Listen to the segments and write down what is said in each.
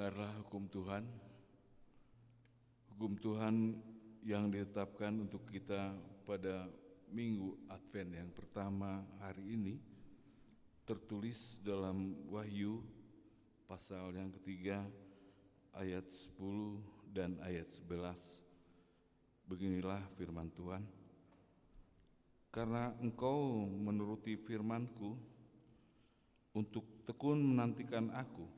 Dengarlah hukum Tuhan yang ditetapkan untuk kita pada Minggu Advent yang pertama hari ini, tertulis dalam Wahyu pasal yang ketiga ayat 10 dan ayat 11. Beginilah firman Tuhan. Karena engkau menuruti firman-Ku untuk tekun menantikan Aku,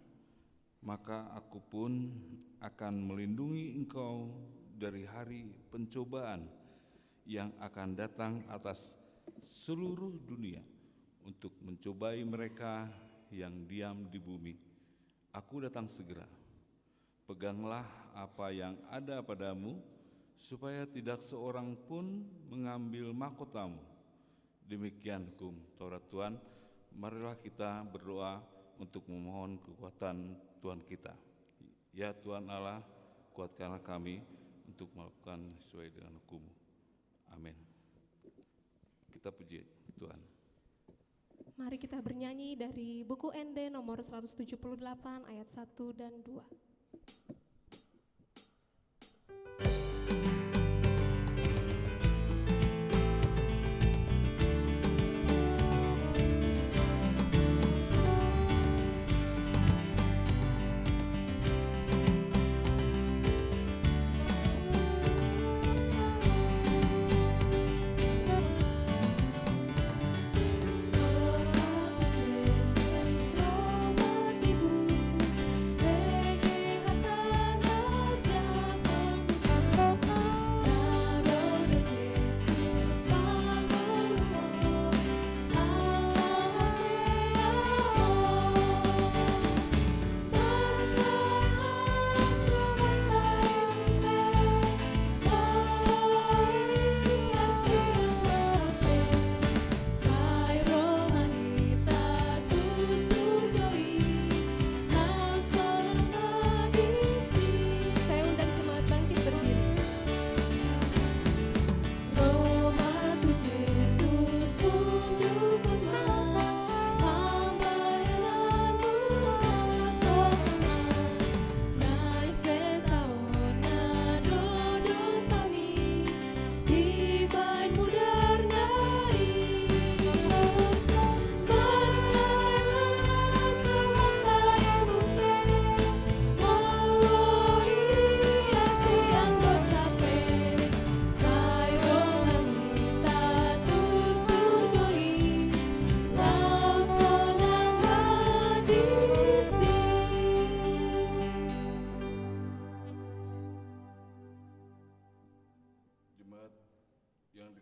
maka Aku pun akan melindungi engkau dari hari pencobaan yang akan datang atas seluruh dunia untuk mencobai mereka yang diam di bumi. Aku datang segera. Peganglah apa yang ada padamu, supaya tidak seorang pun mengambil mahkotamu. Demikian hukum Taurat Tuhan. Marilah kita berdoa untuk memohon kekuatan Tuhan kita. Ya Tuhan Allah, kuatkanlah kami untuk melakukan sesuai dengan hukum-Mu. Amin. Kita puji Tuhan. Mari kita bernyanyi dari buku ND nomor 178 ayat 1 dan 2.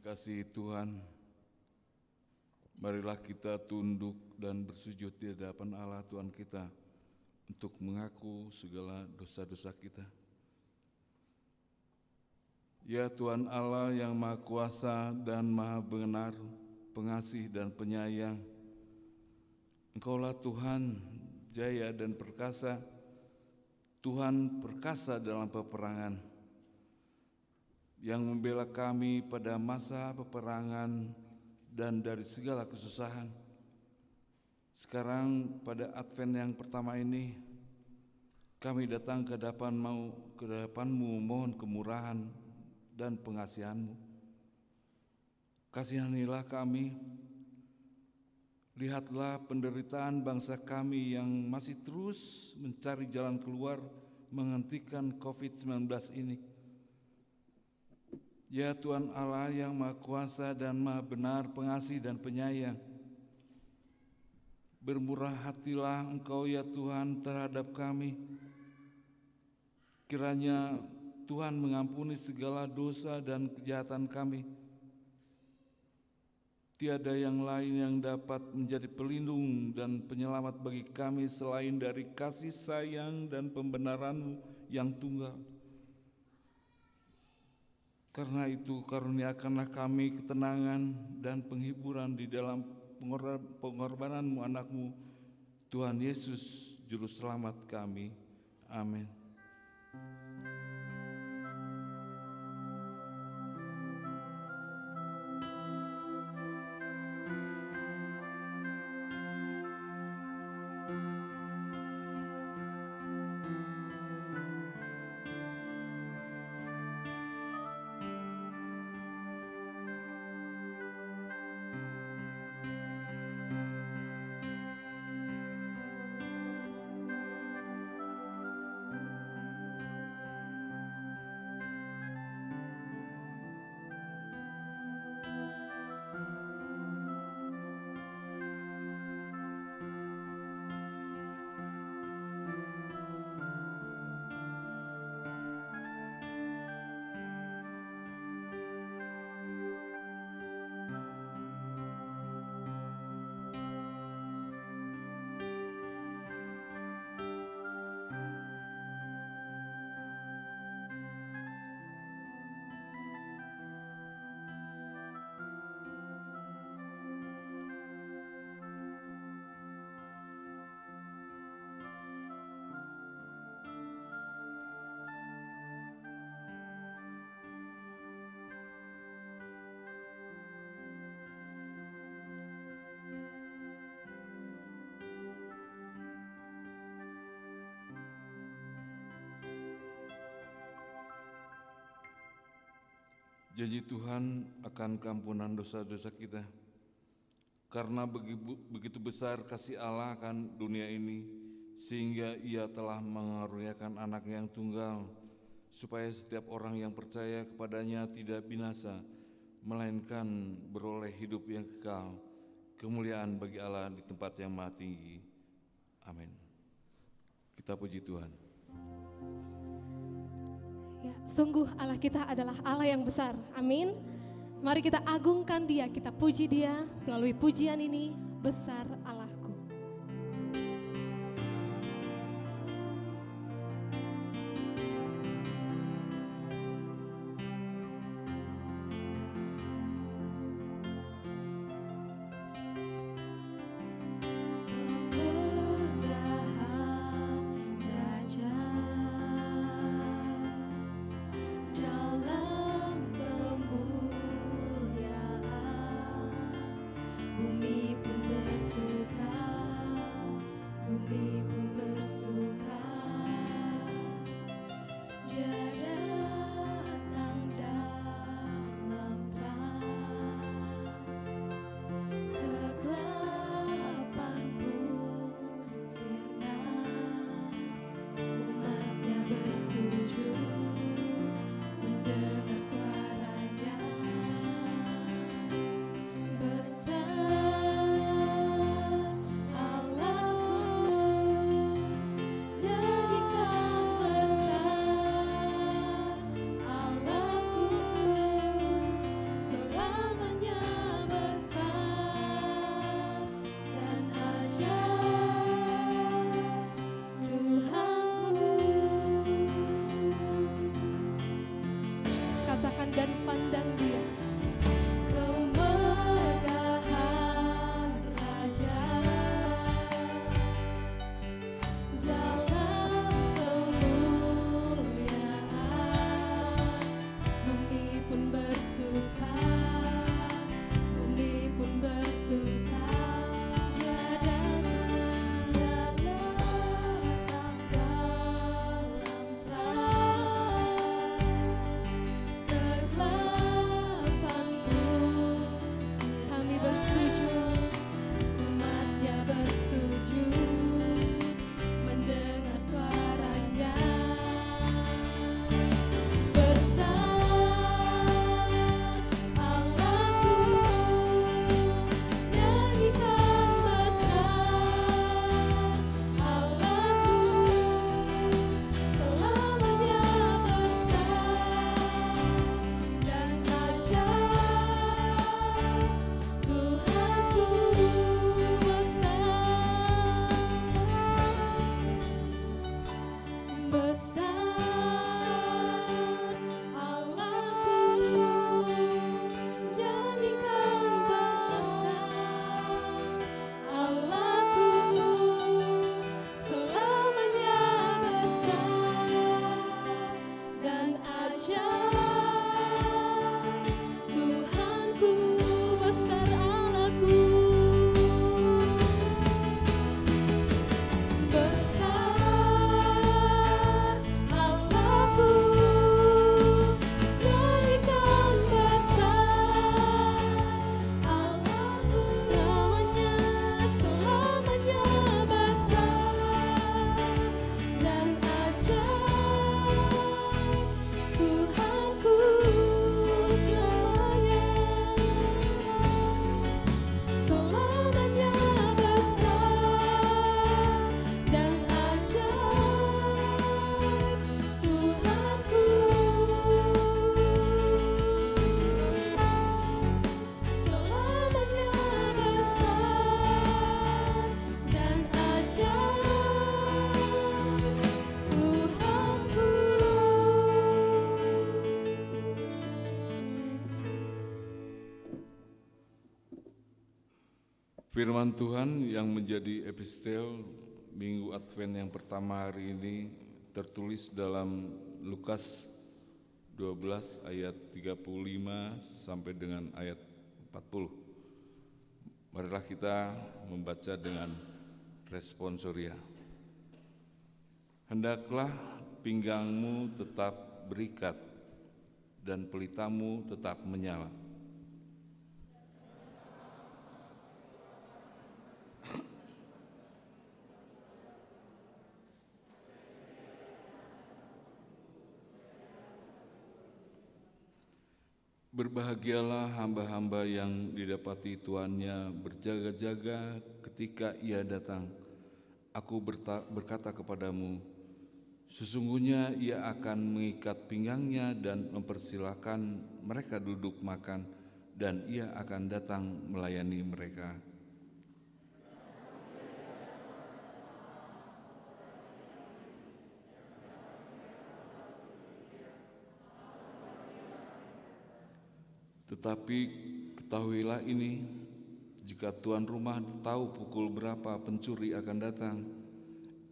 Kasih Tuhan, marilah kita tunduk dan bersujud di hadapan Allah Tuhan kita untuk mengaku segala dosa-dosa kita. Ya Tuhan Allah yang Maha Kuasa dan Maha Benar, Pengasih dan Penyayang, Engkaulah Tuhan jaya dan perkasa, Tuhan perkasa dalam peperangan, yang membela kami pada masa peperangan dan dari segala kesusahan. Sekarang pada Advent yang pertama ini, kami datang ke hadapan-Mu mohon kemurahan dan pengasihan-Mu. Kasihanilah kami, lihatlah penderitaan bangsa kami yang masih terus mencari jalan keluar menghentikan COVID-19 ini. Ya Tuhan Allah yang Maha Kuasa dan Maha Benar, Pengasih dan Penyayang, bermurah hatilah Engkau ya Tuhan terhadap kami. Kiranya Tuhan mengampuni segala dosa dan kejahatan kami. Tiada yang lain yang dapat menjadi pelindung dan penyelamat bagi kami selain dari kasih sayang dan pembenaran-Mu yang tunggal. Karena itu karuniakanlah kami ketenangan dan penghiburan di dalam pengorbanan-Mu anak-Mu, Tuhan Yesus Juru Selamat kami. Amin. Janji Tuhan akan keampunan dosa-dosa kita. Karena begitu besar kasih Allah akan dunia ini, sehingga Ia telah mengaruniakan Anak-Nya yang tunggal, supaya setiap orang yang percaya kepadanya tidak binasa, melainkan beroleh hidup yang kekal. Kemuliaan bagi Allah di tempat yang maha tinggi. Amin. Kita puji Tuhan. Ya, sungguh Allah kita adalah Allah yang besar. Amin. Mari kita agungkan Dia, kita puji Dia melalui pujian ini. Besar Allahku. Dan pandang Dia. Kemegahan Raja dalam kemuliaan, bumi pun bersuka, bumi pun bersuka. Dia datang dalam kami bersujud, umat-Nya bersujud, mendengar suara-Nya. Besar Allahku, nyanyikan besar Allahku, selamanya besar dan ajaib. Tuhanku besar, Allahku, nyanyikan besar Allahku, selamanya besar dan ajaib. Tuhanku besar, Allahku besar, Allahku, nyanyikan besar Allahku, selamanya, selamanya besar dan ajaib. Tuhanku selamanya, selamanya besar dan ajaib. Tuhanku selamanya besar dan ajaib. Tuhanku. Firman Tuhan yang menjadi epistel Minggu Advent yang pertama hari ini tertulis dalam Lukas 12 ayat 35 sampai dengan ayat 40. Marilah kita membaca dengan responsoria. Hendaklah pinggangmu tetap berikat dan pelitamu tetap menyala. Berbahagialah hamba-hamba yang didapati tuannya berjaga-jaga ketika ia datang. Aku berkata kepadamu, sesungguhnya ia akan mengikat pinggangnya dan mempersilahkan mereka duduk makan, dan ia akan datang melayani mereka. Tetapi ketahuilah ini, jika tuan rumah tahu pukul berapa pencuri akan datang,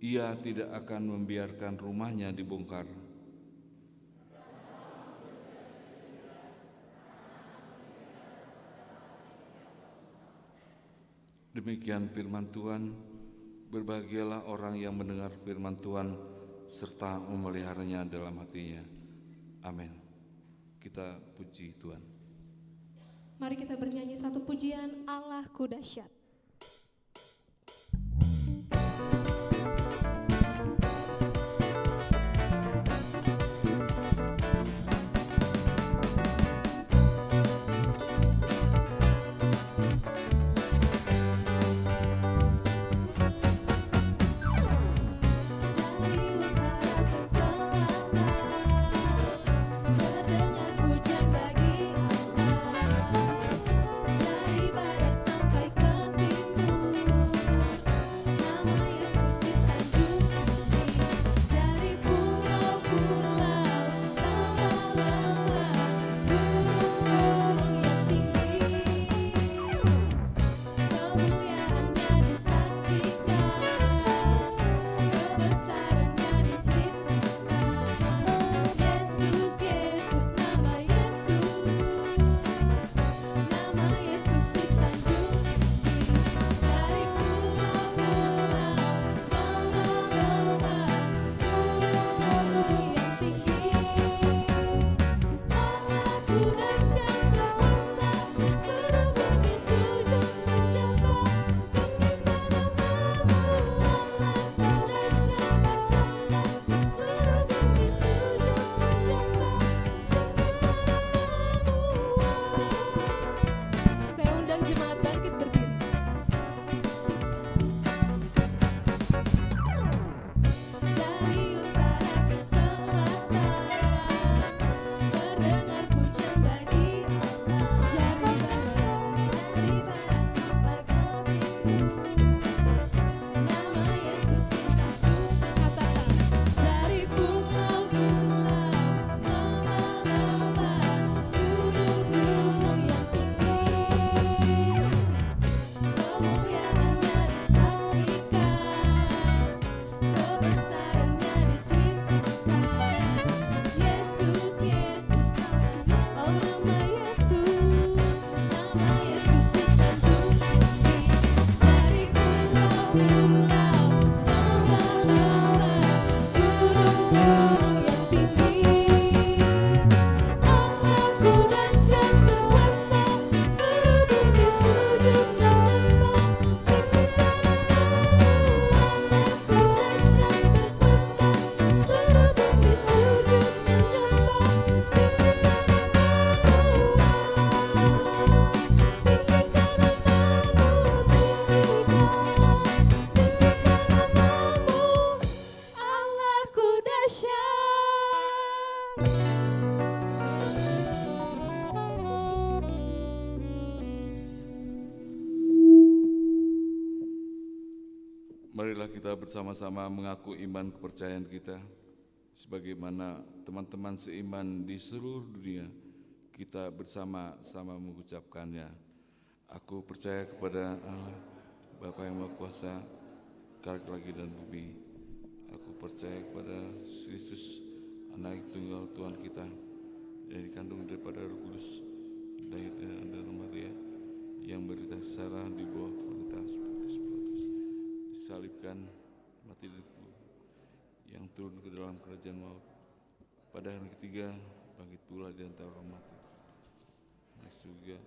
ia tidak akan membiarkan rumahnya dibongkar. Demikian firman Tuhan. Berbahagialah orang yang mendengar firman Tuhan serta memeliharanya dalam hatinya. Amin. Kita puji Tuhan. Mari kita bernyanyi satu pujian, Allahku dahsyat. Marilah kita bersama-sama mengaku iman kepercayaan kita. Sebagaimana teman-teman seiman di seluruh dunia, kita bersama-sama mengucapkannya. Aku percaya kepada Allah, Bapa yang Maha Kuasa, Khalik langit dan bumi. Aku percaya kepada Kristus, Anak Tunggal Tuhan kita, yang dikandung daripada Roh Kudus, lahir dari Maria, yang berita secara di bawah pemerintahan Pilatus, disalibkan, mati dan yang turun ke dalam kerajaan maut. Pada hari ketiga bangkit pula di antara orang mati. Yesus juga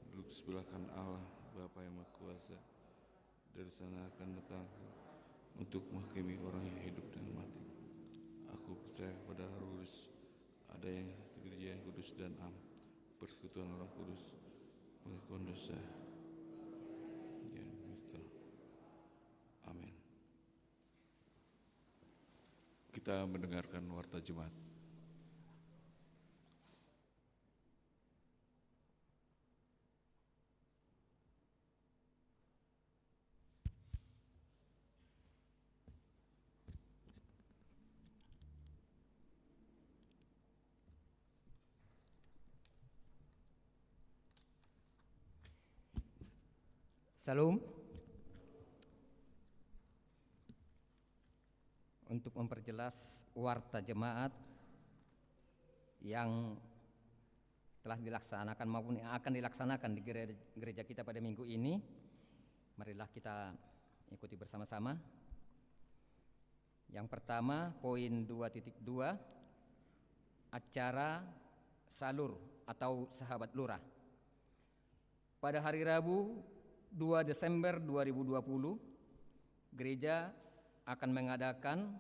duduk sebelah kanan Allah Bapa yang Maha Kuasa. Dari sana akan datang untuk menghakimi orang yang hidup dan mati. Aku percaya kepada Roh Kudus, ada yang gereja yang kudus dan am, persekutuan orang kudus, pengakuan dosa yang kekal. Amin. Kita mendengarkan warta jemaat. Salam. Untuk memperjelas warta jemaat yang telah dilaksanakan maupun yang akan dilaksanakan di gereja kita pada minggu ini, marilah kita ikuti bersama-sama. Yang pertama, poin 2.2, acara salur atau sahabat lurah. Pada hari Rabu 2 Desember 2020, gereja akan mengadakan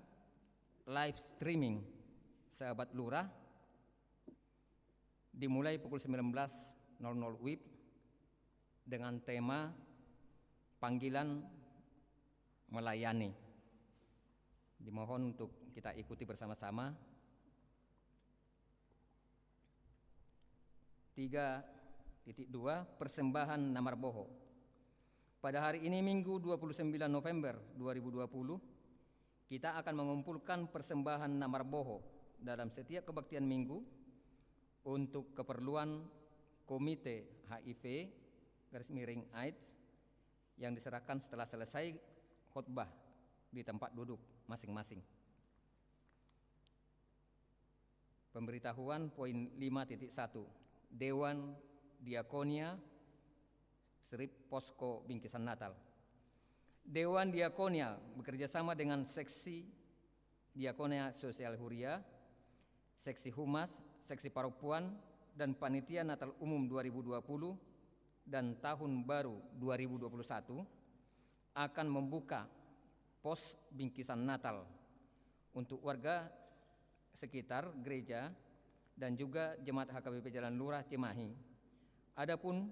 live streaming sahabat lurah dimulai pukul 19.00 WIB dengan tema panggilan melayani. Dimohon untuk kita ikuti bersama-sama. 3.2 Persembahan Namarboho. Pada hari ini Minggu 29 November 2020, kita akan mengumpulkan persembahan Namarboho dalam setiap kebaktian minggu untuk keperluan Komite HIV/AIDS yang diserahkan setelah selesai khotbah di tempat duduk masing-masing. Pemberitahuan poin 5.1, Dewan Diakonia Posko Bingkisan Natal. Dewan Diakonia bekerjasama dengan Seksi Diakonia Sosial Huria, Seksi Humas, Seksi Paropuan, dan Panitia Natal Umum 2020 dan Tahun Baru 2021 akan membuka pos bingkisan Natal untuk warga sekitar gereja dan juga jemaat HKBP Jalan Lurah Cimahi. Adapun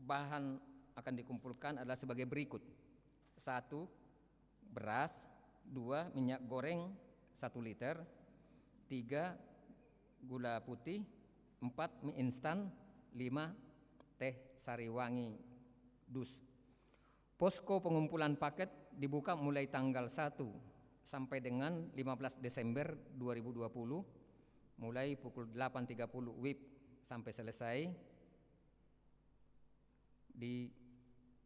bahan akan dikumpulkan adalah sebagai berikut: 1. Beras, 2. Minyak goreng 1 liter, 3. Gula putih, 4. Mie instan, 5. Teh sariwangi dus. Posko pengumpulan paket dibuka mulai tanggal 1 sampai dengan 15 Desember 2020 mulai pukul 8.30 WIB sampai selesai. Di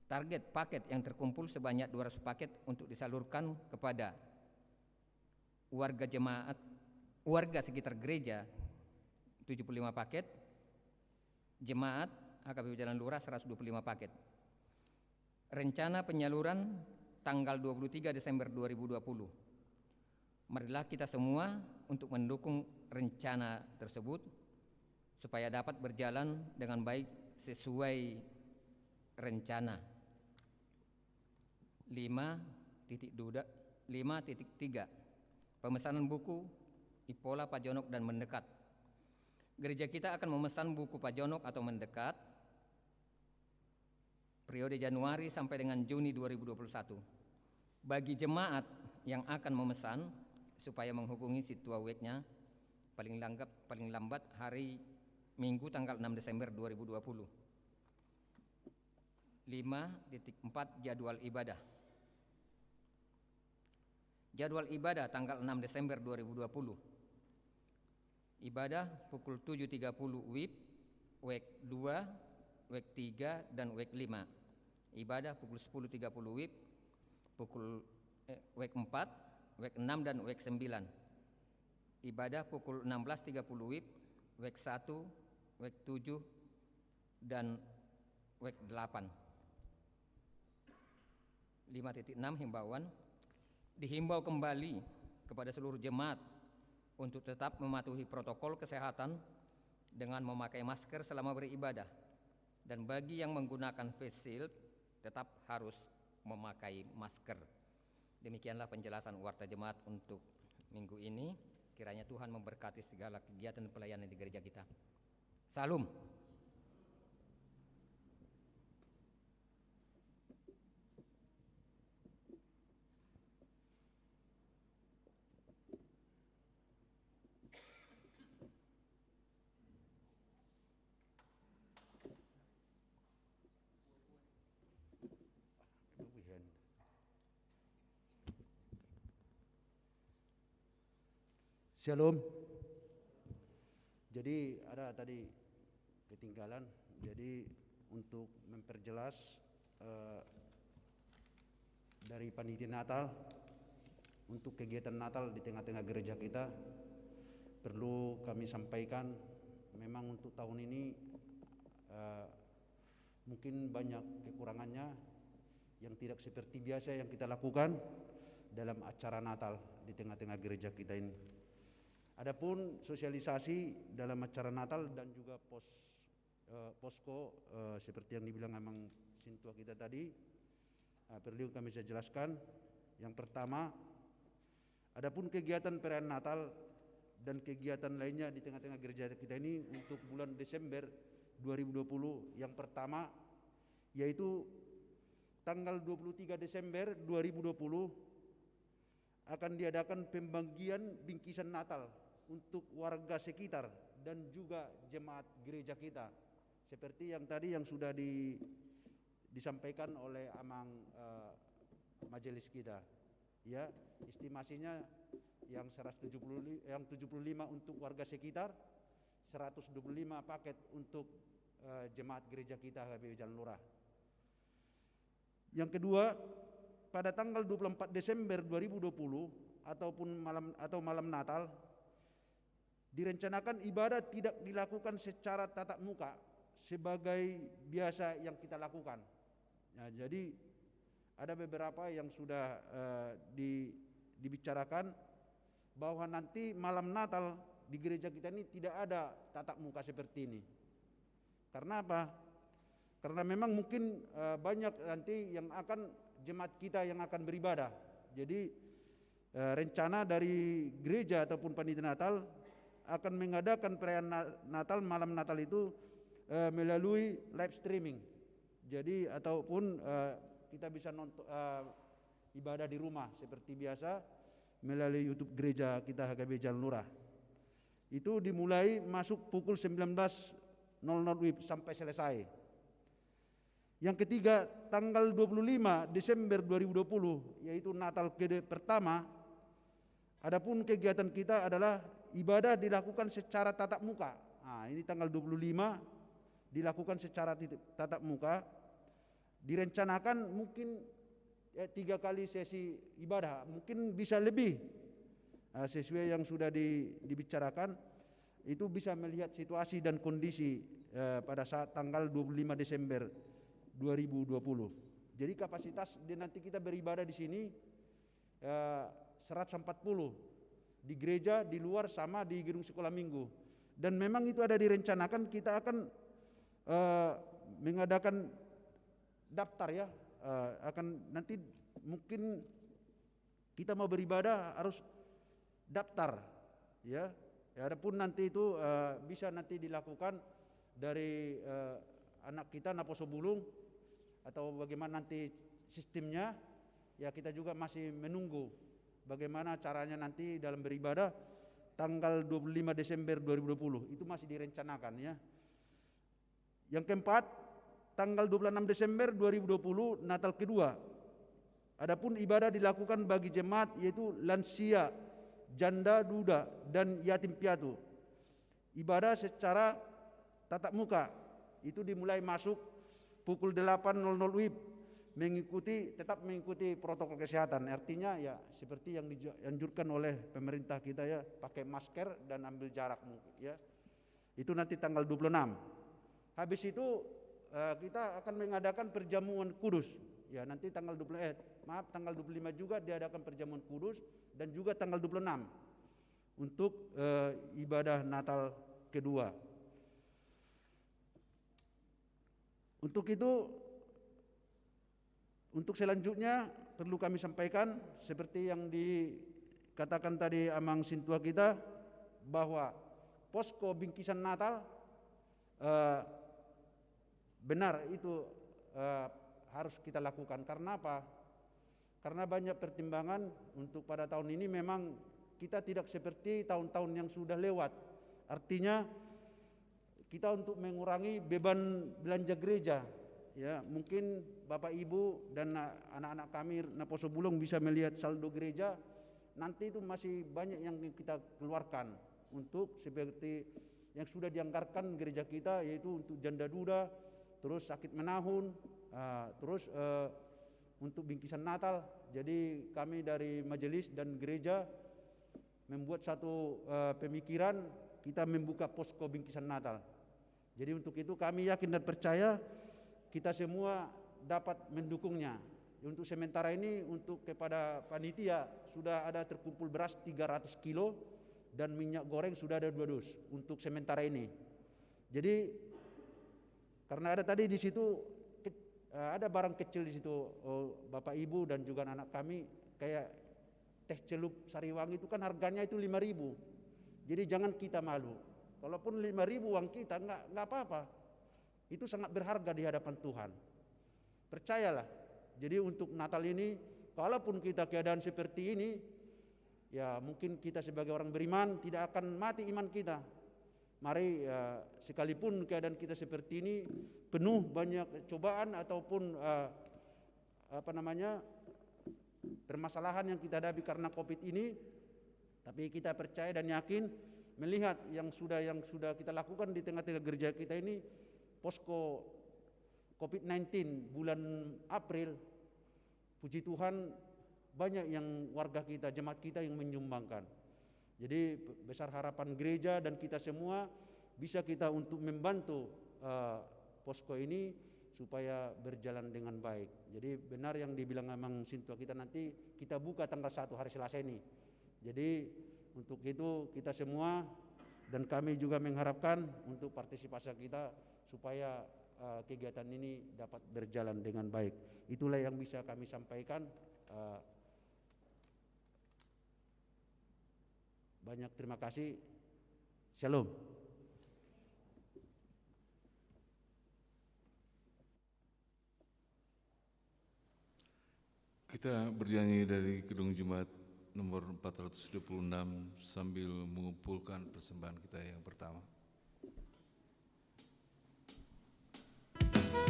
target paket yang terkumpul sebanyak 200 paket untuk disalurkan kepada warga jemaat, warga sekitar gereja 75 paket, jemaat HKBP Jalan Lurah 125 paket. Rencana penyaluran tanggal 23 Desember 2020. Marilah kita semua untuk mendukung rencana tersebut supaya dapat berjalan dengan baik sesuai rencana. 5.3 Pemesanan buku Ipola Pajonok dan Mendekat. Gereja kita akan memesan buku Pajonok atau Mendekat periode Januari sampai dengan Juni 2021. Bagi jemaat yang akan memesan, supaya menghubungi si tua webnya paling lambat hari Minggu tanggal 6 Desember 2020. 5.4 Jadwal ibadah. Jadwal ibadah tanggal 6 Desember 2020. Ibadah pukul 7.30 WIB, WEK 2, WEK 3, dan WEK 5. Ibadah pukul 10.30 WIB, WEK 4, WEK 6, dan WEK 9. Ibadah pukul 16.30 WIB, WEK 1, WEK 7, dan WEK 8. 5.6 Himbauan. Dihimbau kembali kepada seluruh jemaat untuk tetap mematuhi protokol kesehatan dengan memakai masker selama beribadah. Dan bagi yang menggunakan face shield tetap harus memakai masker. Demikianlah penjelasan Warta Jemaat untuk minggu ini. Kiranya Tuhan memberkati segala kegiatan pelayanan di gereja kita. Salam. Shalom. Jadi ada tadi ketinggalan. Jadi untuk memperjelas dari panitia Natal untuk kegiatan Natal di tengah-tengah gereja kita, perlu kami sampaikan memang untuk tahun ini mungkin banyak kekurangannya yang tidak seperti biasa yang kita lakukan dalam acara Natal di tengah-tengah gereja kita ini. Adapun sosialisasi dalam acara Natal dan juga posko seperti yang dibilang memang sintua kita tadi, perlu kami saya jelaskan. Yang pertama, adapun kegiatan perayaan Natal dan kegiatan lainnya di tengah-tengah gereja kita ini untuk bulan Desember 2020, yang pertama yaitu tanggal 23 Desember 2020 akan diadakan pembagian bingkisan Natal untuk warga sekitar dan juga jemaat gereja kita, seperti yang tadi yang sudah disampaikan oleh amang majelis kita. Ya, estimasinya yang 175 untuk warga sekitar, 125 paket untuk jemaat gereja kita HKBP Jalan Lurah. Yang kedua, pada tanggal 24 Desember 2020 malam Natal, direncanakan ibadah tidak dilakukan secara tatap muka sebagai biasa yang kita lakukan. Nah, jadi ada beberapa yang sudah dibicarakan bahwa nanti malam Natal di gereja kita ini tidak ada tatap muka seperti ini. Karena apa? Karena memang mungkin banyak nanti yang akan jemaat kita yang akan beribadah. Jadi rencana dari gereja ataupun panitia Natal akan mengadakan perayaan Natal, malam Natal itu melalui live streaming. Jadi ataupun kita bisa nonton ibadah di rumah seperti biasa melalui YouTube gereja kita HKBP Jalan Lurah. Itu dimulai masuk pukul 19.00 WIB sampai selesai. Yang ketiga, tanggal 25 Desember 2020 yaitu Natal pertama, adapun kegiatan kita adalah ibadah dilakukan secara tatap muka. Nah, ini tanggal 25 dilakukan secara tatap muka. Direncanakan mungkin 3 kali sesi ibadah, mungkin bisa lebih. Sesuai yang sudah dibicarakan, itu bisa melihat situasi dan kondisi pada saat tanggal 25 Desember 2020. Jadi kapasitas nanti kita beribadah di sini 140 di gereja, di luar sama di gedung sekolah minggu. Dan memang itu ada direncanakan kita akan mengadakan daftar ya, akan nanti mungkin kita mau beribadah harus daftar ya. Adapun nanti itu bisa nanti dilakukan dari anak kita Naposo Bulung atau bagaimana nanti sistemnya ya, kita juga masih menunggu bagaimana caranya nanti dalam beribadah tanggal 25 Desember 2020 itu masih direncanakan ya. Yang keempat, tanggal 26 Desember 2020 Natal kedua. Adapun ibadah dilakukan bagi jemaat yaitu lansia, janda duda dan yatim piatu. Ibadah secara tatap muka itu dimulai masuk pukul 8.00 WIB, tetap mengikuti protokol kesehatan. Artinya ya seperti yang dianjurkan oleh pemerintah kita ya, pakai masker dan ambil jarak ya. Itu nanti tanggal 26. Habis itu kita akan mengadakan perjamuan kudus. Ya, nanti tanggal 25 juga diadakan perjamuan kudus dan juga tanggal 26 untuk ibadah Natal kedua. Untuk itu, untuk selanjutnya perlu kami sampaikan seperti yang dikatakan tadi Amang Sintua kita, bahwa posko bingkisan Natal benar itu harus kita lakukan. Karena apa? Karena banyak pertimbangan untuk pada tahun ini memang kita tidak seperti tahun-tahun yang sudah lewat. Artinya kita untuk mengurangi beban belanja gereja, ya mungkin Bapak Ibu dan anak-anak kami Naposo Bulong bisa melihat saldo gereja, nanti itu masih banyak yang kita keluarkan untuk seperti yang sudah dianggarkan gereja kita, yaitu untuk janda duda, terus sakit menahun, terus untuk bingkisan Natal. Jadi kami dari majelis dan gereja membuat satu pemikiran, kita membuka posko bingkisan Natal. Jadi untuk itu kami yakin dan percaya kita semua dapat mendukungnya. Untuk sementara ini untuk kepada panitia sudah ada terkumpul beras 300 kilo dan minyak goreng sudah ada 2 dus untuk sementara ini. Jadi karena ada tadi di situ ada barang kecil di situ, Bapak Ibu dan juga anak kami, kayak teh celup Sariwangi itu kan harganya itu 5.000. Jadi jangan kita malu. Kalaupun 5.000 uang kita nggak apa-apa. Itu sangat berharga di hadapan Tuhan. Percayalah. Jadi untuk Natal ini, kalaupun kita keadaan seperti ini, ya mungkin kita sebagai orang beriman tidak akan mati iman kita. Mari sekalipun keadaan kita seperti ini penuh banyak cobaan ataupun permasalahan yang kita hadapi karena Covid ini, tapi kita percaya dan yakin melihat yang sudah kita lakukan di tengah-tengah gereja kita ini, posko Covid-19 bulan April, puji Tuhan banyak yang warga kita, jemaat kita yang menyumbangkan. Jadi besar harapan gereja dan kita semua bisa kita untuk membantu posko ini supaya berjalan dengan baik. Jadi benar yang dibilang Amang Sintua kita, nanti kita buka tanggal 1 hari Selasa ini. Jadi untuk itu kita semua dan kami juga mengharapkan untuk partisipasi kita supaya kegiatan ini dapat berjalan dengan baik. Itulah yang bisa kami sampaikan. Banyak terima kasih. Shalom. Kita bernyanyi dari Gedung Jemaat nomor 426 sambil mengumpulkan persembahan kita yang pertama. Terima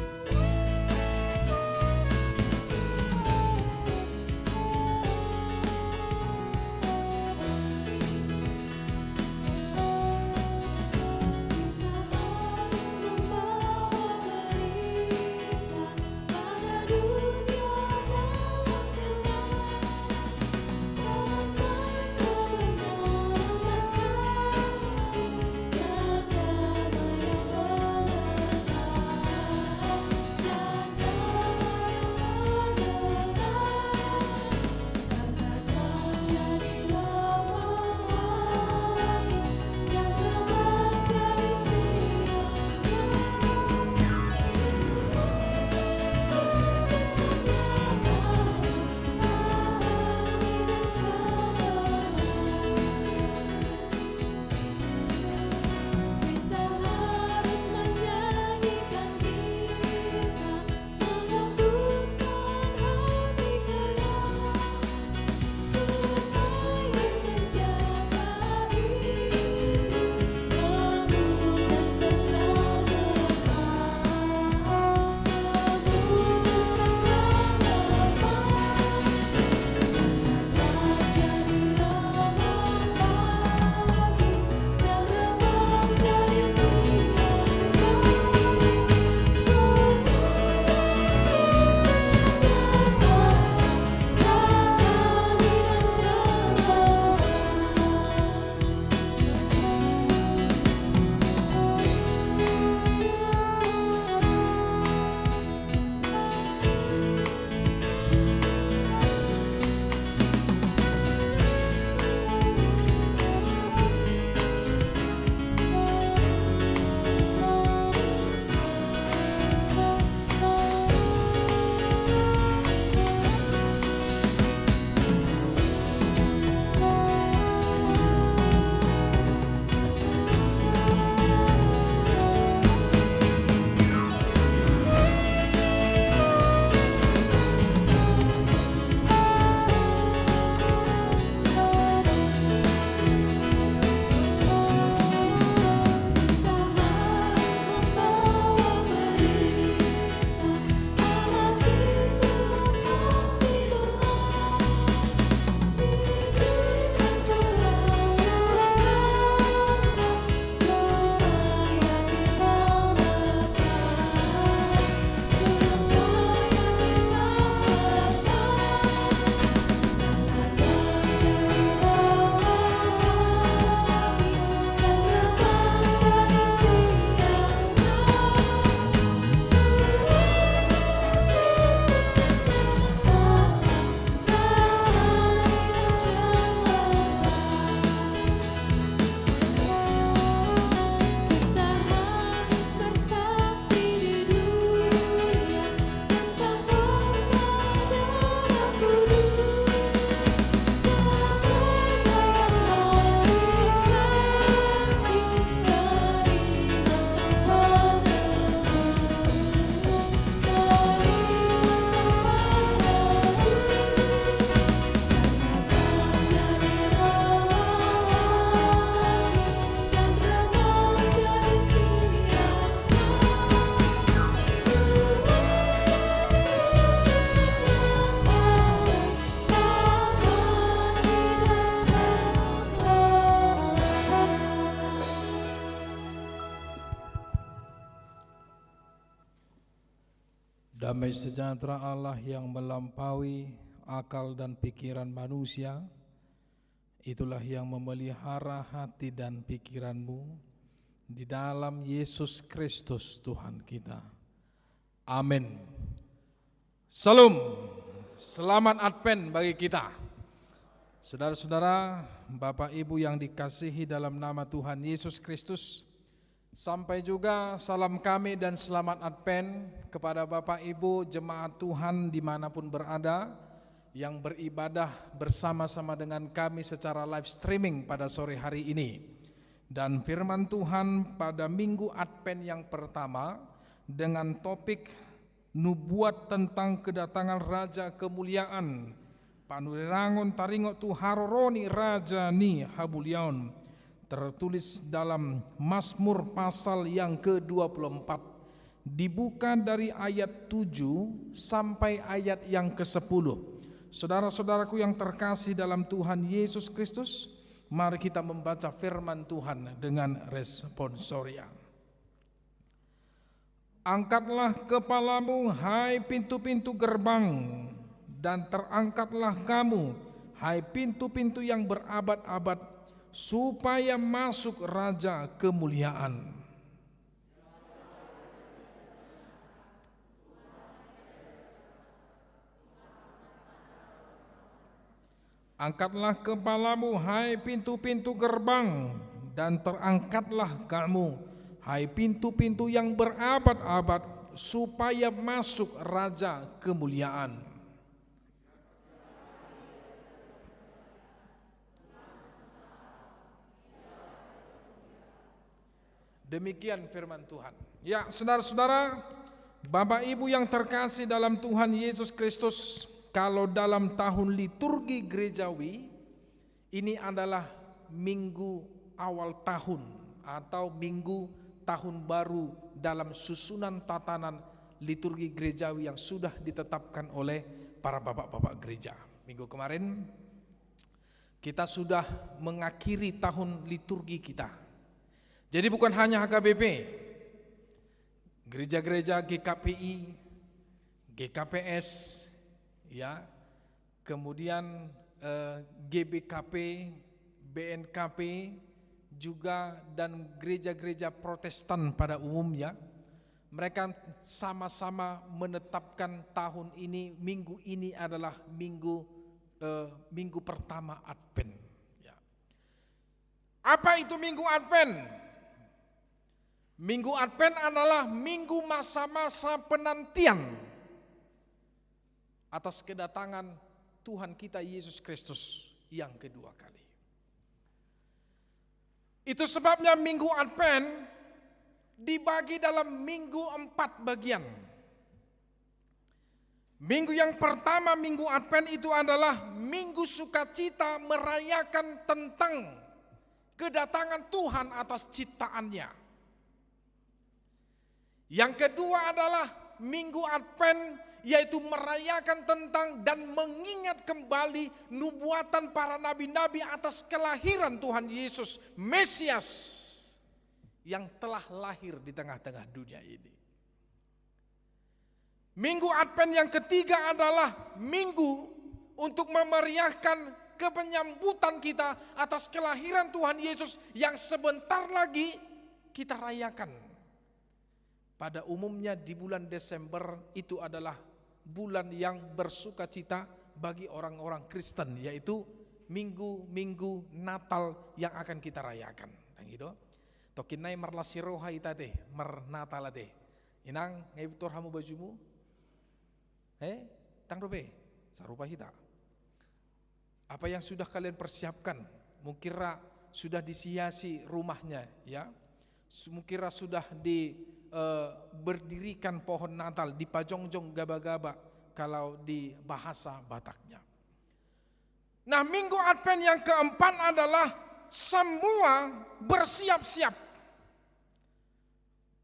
Damai sejahtera Allah yang melampaui akal dan pikiran manusia, itulah yang memelihara hati dan pikiranmu di dalam Yesus Kristus Tuhan kita. Amin. Salam, selamat Advent bagi kita. Saudara-saudara, Bapak Ibu yang dikasihi dalam nama Tuhan Yesus Kristus, sampai juga salam kami dan selamat Advent kepada Bapak Ibu jemaat Tuhan dimanapun berada yang beribadah bersama-sama dengan kami secara live streaming pada sore hari ini. Dan firman Tuhan pada minggu Advent yang pertama dengan topik nubuat tentang kedatangan Raja Kemuliaan Panurirangon taringo tu haroroni Raja ni habuliaon, tertulis dalam Mazmur pasal yang ke-24, dibuka dari ayat 7 sampai ayat yang ke-10. Saudara-saudaraku yang terkasih dalam Tuhan Yesus Kristus, mari kita membaca firman Tuhan dengan responsoria. Angkatlah kepalamu, hai pintu-pintu gerbang, dan terangkatlah kamu, hai pintu-pintu yang berabad-abad, supaya masuk Raja Kemuliaan. Angkatlah kepalamu, hai pintu-pintu gerbang, dan terangkatlah kamu, hai pintu-pintu yang berabad-abad, supaya masuk Raja Kemuliaan. Demikian firman Tuhan. Ya, saudara-saudara, Bapak Ibu yang terkasih dalam Tuhan Yesus Kristus, kalau dalam tahun liturgi gerejawi, ini adalah minggu awal tahun atau minggu tahun baru dalam susunan tatanan liturgi gerejawi yang sudah ditetapkan oleh para bapak-bapak gereja. Minggu kemarin kita sudah mengakhiri tahun liturgi kita. Jadi bukan hanya HKBP, gereja-gereja GKPI, GKPS, ya, kemudian GBKP, BNKP, juga dan gereja-gereja Protestan pada umumnya, mereka sama-sama menetapkan tahun ini, minggu ini adalah minggu pertama Advent. Ya. Apa itu minggu Advent? Minggu Advent adalah minggu masa-masa penantian atas kedatangan Tuhan kita Yesus Kristus yang kedua kali. Itu sebabnya minggu Advent dibagi dalam minggu 4 bagian. Minggu yang pertama, minggu Advent itu adalah minggu sukacita merayakan tentang kedatangan Tuhan atas ciptaannya. Yang kedua adalah minggu Advent, yaitu merayakan tentang dan mengingat kembali nubuatan para nabi-nabi atas kelahiran Tuhan Yesus, Mesias, yang telah lahir di tengah-tengah dunia ini. Minggu Advent yang ketiga adalah minggu untuk memeriahkan kepenyambutan kita atas kelahiran Tuhan Yesus yang sebentar lagi kita rayakan. Pada umumnya di bulan Desember itu adalah bulan yang bersukacita bagi orang-orang Kristen, yaitu minggu Natal yang akan kita rayakan. Dan gitu. Tokinai marlasiroha itate mar Natal ate. Inang ngaitor hamu bajumu? Tang dobe sarupa hita. Apa yang sudah kalian persiapkan? Mungkira sudah disiasi rumahnya, ya. Mungkira sudah berdirikan pohon Natal, dipajongjong gaba-gaba kalau di bahasa Bataknya. Nah, minggu Advent yang keempat adalah semua bersiap-siap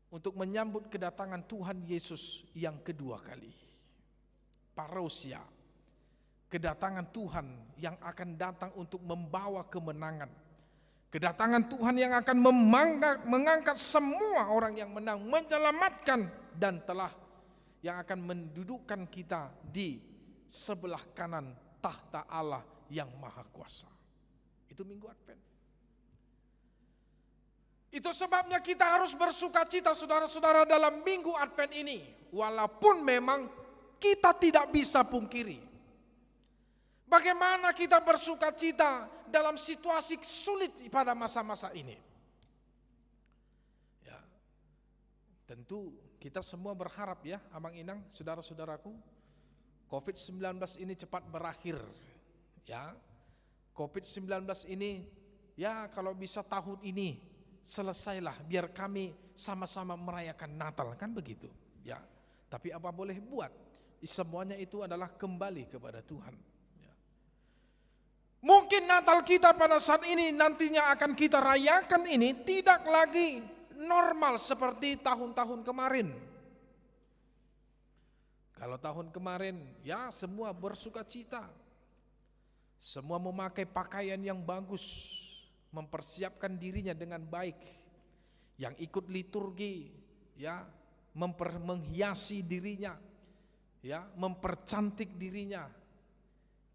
untuk menyambut kedatangan Tuhan Yesus yang kedua kali. Parousia, kedatangan Tuhan yang akan datang untuk membawa kemenangan. Kedatangan Tuhan yang akan mengangkat semua orang yang menang, menyelamatkan, dan telah yang akan mendudukkan kita di sebelah kanan tahta Allah yang Maha Kuasa. Itu Minggu Advent. Itu sebabnya kita harus bersukacita saudara-saudara dalam Minggu Advent ini. Walaupun memang kita tidak bisa pungkiri. Bagaimana kita bersukacita dalam situasi sulit pada masa-masa ini. Ya, tentu kita semua berharap ya, Amang Inang, saudara-saudaraku, COVID-19 ini cepat berakhir. Ya, COVID-19 ini ya kalau bisa tahun ini selesailah, biar kami sama-sama merayakan Natal, kan begitu. Ya, tapi apa boleh buat? Semuanya itu adalah kembali kepada Tuhan. Ya. Mungkin Natal kita pada saat ini nantinya akan kita rayakan ini tidak lagi normal seperti tahun-tahun kemarin. Kalau tahun kemarin ya semua bersukacita, semua memakai pakaian yang bagus, mempersiapkan dirinya dengan baik, yang ikut liturgi ya menghiasi dirinya, ya mempercantik dirinya,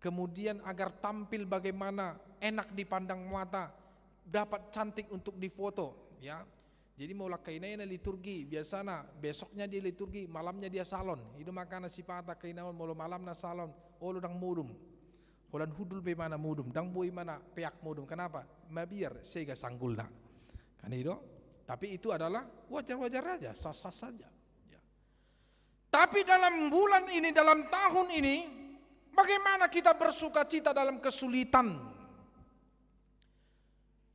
kemudian agar tampil bagaimana enak dipandang mata, dapat cantik untuk difoto, ya. Jadi maulah kainanya liturgi biasana, besoknya dia liturgi, malamnya dia salon. Itu makana sifata kainawan molo malam na salon, olo dang mudum. Kolan hudul be mana mudum, dang boy mana peak mudum. Kenapa? Mabiar sega sanggulna. Kan itu? Tapi itu adalah wajar-wajar aja, sah-sah saja. Ya. Tapi dalam bulan ini, dalam tahun ini, bagaimana kita bersukacita dalam kesulitan?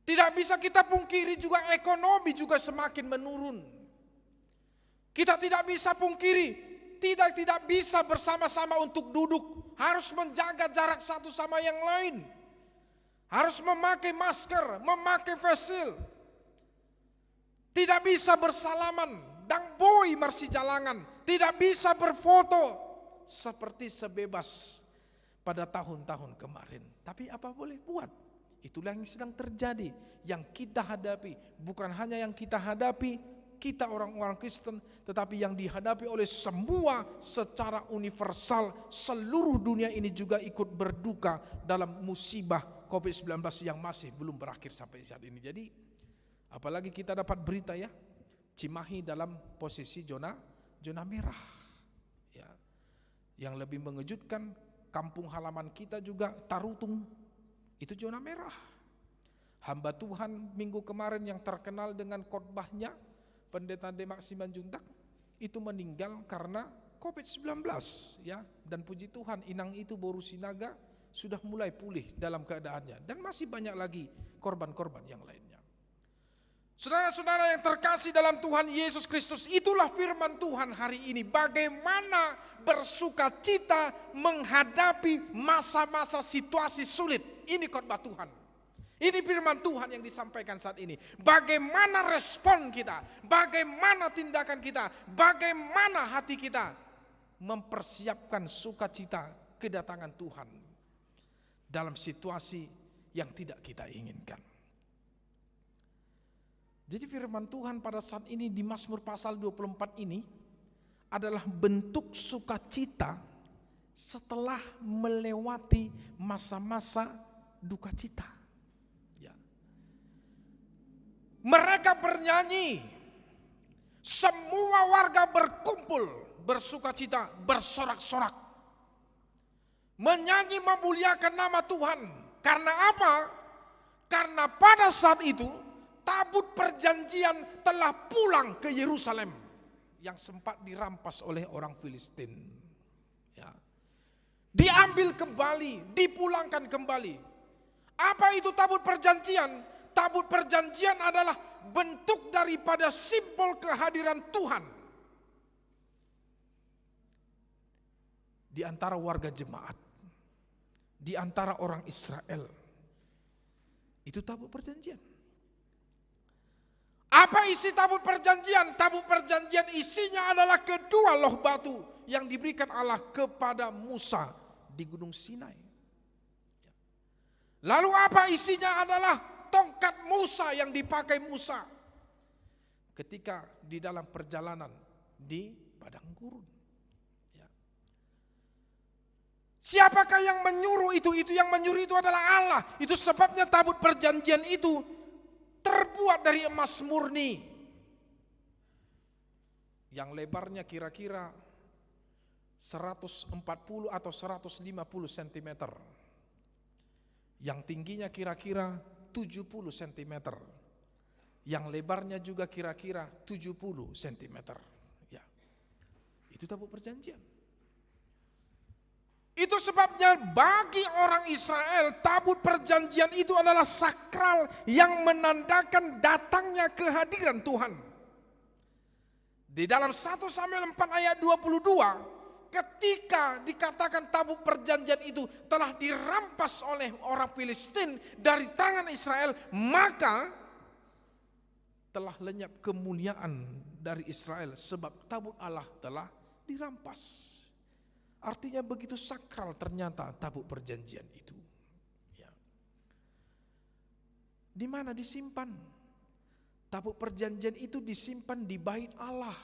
Tidak bisa kita pungkiri juga ekonomi juga semakin menurun. Kita tidak bisa pungkiri, tidak bisa bersama-sama untuk duduk. Harus menjaga jarak satu sama yang lain. Harus memakai masker, memakai face shield. Tidak bisa bersalaman, dang boy marsi jalangan. Tidak bisa berfoto seperti sebebas pada tahun-tahun kemarin. Tapi apa boleh buat? Itulah yang sedang terjadi, yang kita hadapi. Bukan hanya yang kita hadapi, kita orang-orang Kristen, tetapi yang dihadapi oleh semua secara universal. Seluruh dunia ini juga ikut berduka dalam musibah COVID-19 yang masih belum berakhir sampai saat ini. Jadi apalagi kita dapat berita ya, Cimahi dalam posisi zona merah. Ya. Yang lebih mengejutkan, kampung halaman kita juga Tarutung, itu zona merah. Hamba Tuhan minggu kemarin yang terkenal dengan khotbahnya, Pendeta Demak Simanjuntak, itu meninggal karena COVID-19 ya. Dan puji Tuhan inang itu Boru Sinaga sudah mulai pulih dalam keadaannya, dan masih banyak lagi korban-korban yang lainnya. Saudara-saudara yang terkasih dalam Tuhan Yesus Kristus, itulah firman Tuhan hari ini. Bagaimana bersukacita menghadapi masa-masa situasi sulit. Ini khotbah Tuhan. Ini firman Tuhan yang disampaikan saat ini. Bagaimana respon kita, bagaimana tindakan kita, bagaimana hati kita mempersiapkan sukacita kedatangan Tuhan dalam situasi yang tidak kita inginkan. Jadi firman Tuhan pada saat ini di Mazmur pasal 24 ini adalah bentuk sukacita setelah melewati masa-masa duka cita. Ya. Mereka bernyanyi, semua warga berkumpul bersukacita, bersorak-sorak, menyanyi memuliakan nama Tuhan. Karena apa? Karena pada saat itu tabut perjanjian telah pulang ke Yerusalem yang sempat dirampas oleh orang Filistin. Ya. Diambil kembali, dipulangkan kembali. Apa itu tabut perjanjian? Tabut perjanjian adalah bentuk daripada simbol kehadiran Tuhan di antara warga jemaat, di antara orang Israel. Itu tabut perjanjian. Apa isi tabut perjanjian? Tabut perjanjian isinya adalah kedua loh batu yang diberikan Allah kepada Musa di Gunung Sinai. Lalu apa isinya? Adalah tongkat Musa yang dipakai Musa ketika di dalam perjalanan di padang gurun. Siapakah yang menyuruh itu? Itu yang menyuruh itu adalah Allah. Itu sebabnya tabut perjanjian itu terbuat dari emas murni. Yang lebarnya kira-kira 140 atau 150 cm. Yang tingginya kira-kira 70 cm. Yang lebarnya juga kira-kira 70 cm. Ya. Itu tabut perjanjian. Itu sebabnya bagi orang Israel tabut perjanjian itu adalah sakral yang menandakan datangnya kehadiran Tuhan. Di dalam 1 Samuel 4 ayat 22, ketika dikatakan tabut perjanjian itu telah dirampas oleh orang Filistin dari tangan Israel, maka telah lenyap kemuliaan dari Israel sebab tabut Allah telah dirampas. Artinya begitu sakral ternyata tabut perjanjian itu. Ya. Di mana disimpan? Tabut perjanjian itu disimpan di bait Allah,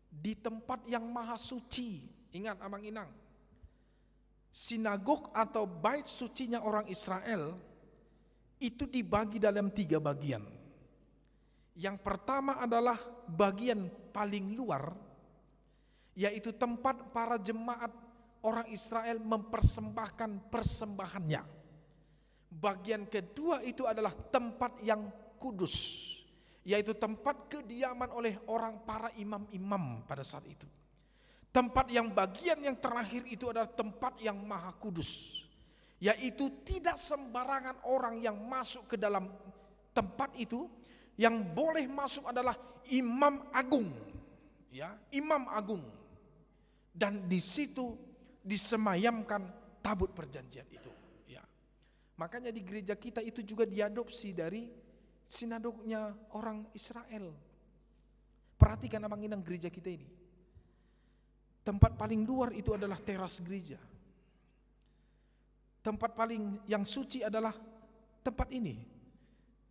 di tempat yang maha suci. Ingat Amang Inang, sinagog atau bait sucinya orang Israel itu dibagi dalam 3 bagian. Yang pertama adalah bagian paling luar, yaitu tempat para jemaat orang Israel mempersembahkan persembahannya. Bagian kedua itu adalah tempat yang kudus, yaitu tempat kediaman oleh para imam-imam pada saat itu. Tempat yang bagian yang terakhir itu adalah tempat yang maha kudus, yaitu tidak sembarangan orang yang masuk ke dalam tempat itu. Yang boleh masuk adalah imam agung, ya, imam agung. Dan di situ disemayamkan tabut perjanjian itu. Ya. Makanya di gereja kita itu juga diadopsi dari sinagognya orang Israel. Perhatikan Abang Inang gereja kita ini. Tempat paling luar itu adalah teras gereja. Tempat paling yang suci adalah tempat ini.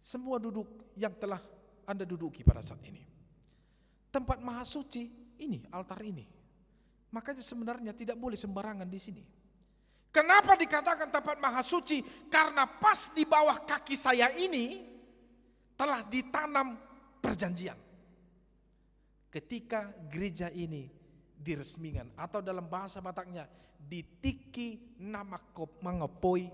Semua duduk yang telah Anda duduki pada saat ini. Tempat maha suci ini, altar ini. Makanya sebenarnya tidak boleh sembarangan di sini. Kenapa dikatakan tempat maha suci? Karena pas di bawah kaki saya ini telah ditanam perjanjian. Ketika gereja ini diresmikan atau dalam bahasa Bataknya ditiki nama mangopoi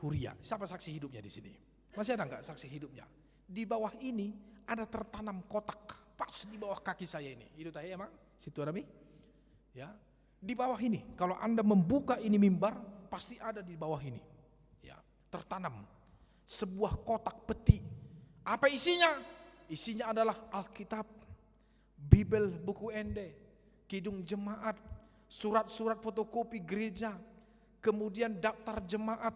huria. Siapa saksi hidupnya di sini? Masih ada enggak saksi hidupnya? Di bawah ini ada tertanam kotak pas di bawah kaki saya ini. Itu tadi emang situ ada mi? Ya. Di bawah ini, kalau Anda membuka ini mimbar, pasti ada di bawah ini. Ya, tertanam sebuah kotak peti. Apa isinya? Isinya adalah Alkitab, Bibel, buku ende, kidung jemaat, surat-surat fotokopi gereja, kemudian daftar jemaat,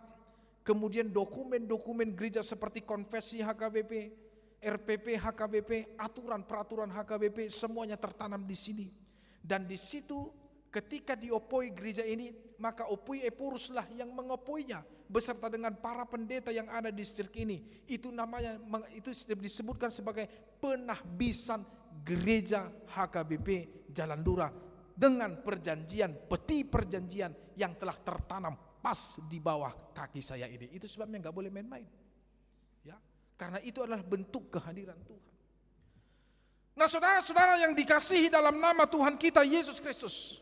kemudian dokumen-dokumen gereja seperti konfesi HKBP, RPP HKBP, aturan peraturan HKBP, semuanya tertanam di sini. Dan di situ ketika diopoi gereja ini, maka opui epuruslah yang mengopoinya beserta dengan para pendeta yang ada di distrik ini. Itu namanya, itu disebutkan sebagai penahbisan gereja HKBP Jalan Lura dengan perjanjian, peti perjanjian yang telah tertanam pas di bawah kaki saya ini. Itu sebabnya nggak boleh main-main. Ya, karena itu adalah bentuk kehadiran Tuhan. Nah, saudara-saudara yang dikasihi dalam nama Tuhan kita Yesus Kristus,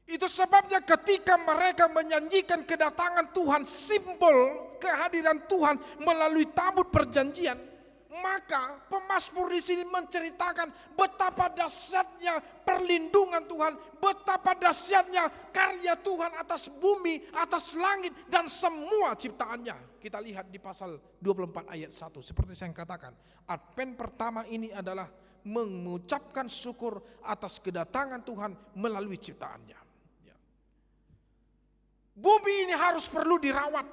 itu sebabnya ketika mereka menyanyikan kedatangan Tuhan, simbol kehadiran Tuhan melalui tabut perjanjian, maka pemazmur di sini menceritakan betapa dahsyatnya perlindungan Tuhan, betapa dahsyatnya karya Tuhan atas bumi, atas langit dan semua ciptaannya. Kita lihat di pasal 24 ayat 1, seperti saya katakan, Advent pertama ini adalah mengucapkan syukur atas kedatangan Tuhan melalui ciptaannya. Bumi ini harus perlu dirawat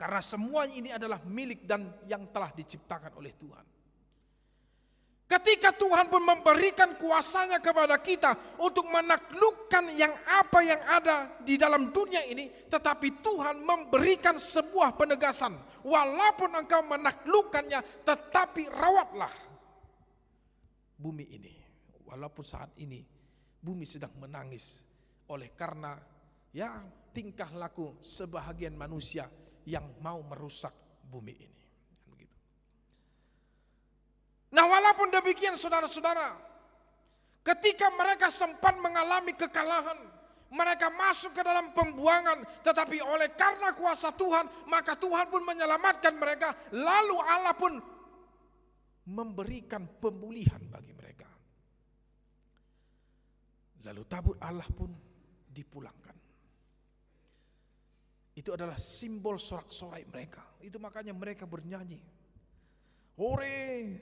karena semua ini adalah milik dan yang telah diciptakan oleh Tuhan. Ketika Tuhan pun memberikan kuasanya kepada kita untuk menaklukkan yang ada di dalam dunia ini, tetapi Tuhan memberikan sebuah penegasan. Walaupun engkau menaklukkannya, tetapi rawatlah bumi ini. Walaupun saat ini bumi sedang menangis oleh karena ya tingkah laku sebahagian manusia yang mau merusak bumi ini. Begitu. Nah, walaupun demikian saudara-saudara, ketika mereka sempat mengalami kekalahan, mereka masuk ke dalam pembuangan, tetapi oleh karena kuasa Tuhan, maka Tuhan pun menyelamatkan mereka, lalu Allah pun memberikan pemulihan bagi mereka. Lalu tabut Allah pun dipulangkan. Itu adalah simbol sorak-sorai mereka. Itu makanya mereka bernyanyi, hore,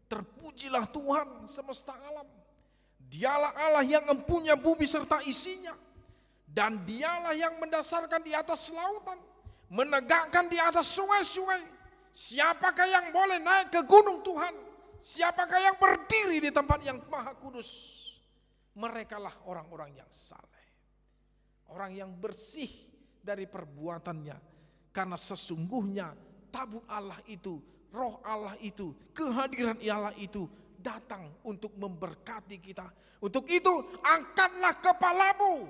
terpujilah Tuhan semesta alam. Dialah Allah yang empunya bumi serta isinya. Dan dialah yang mendasarkan di atas lautan, menegakkan di atas sungai-sungai. Siapakah yang boleh naik ke gunung Tuhan? Siapakah yang berdiri di tempat yang maha kudus? Merekalah orang-orang yang saleh, orang yang bersih dari perbuatannya. Karena sesungguhnya tabut Allah itu, roh Allah itu, kehadiran Allah itu datang untuk memberkati kita. Untuk itu angkatlah kepalamu,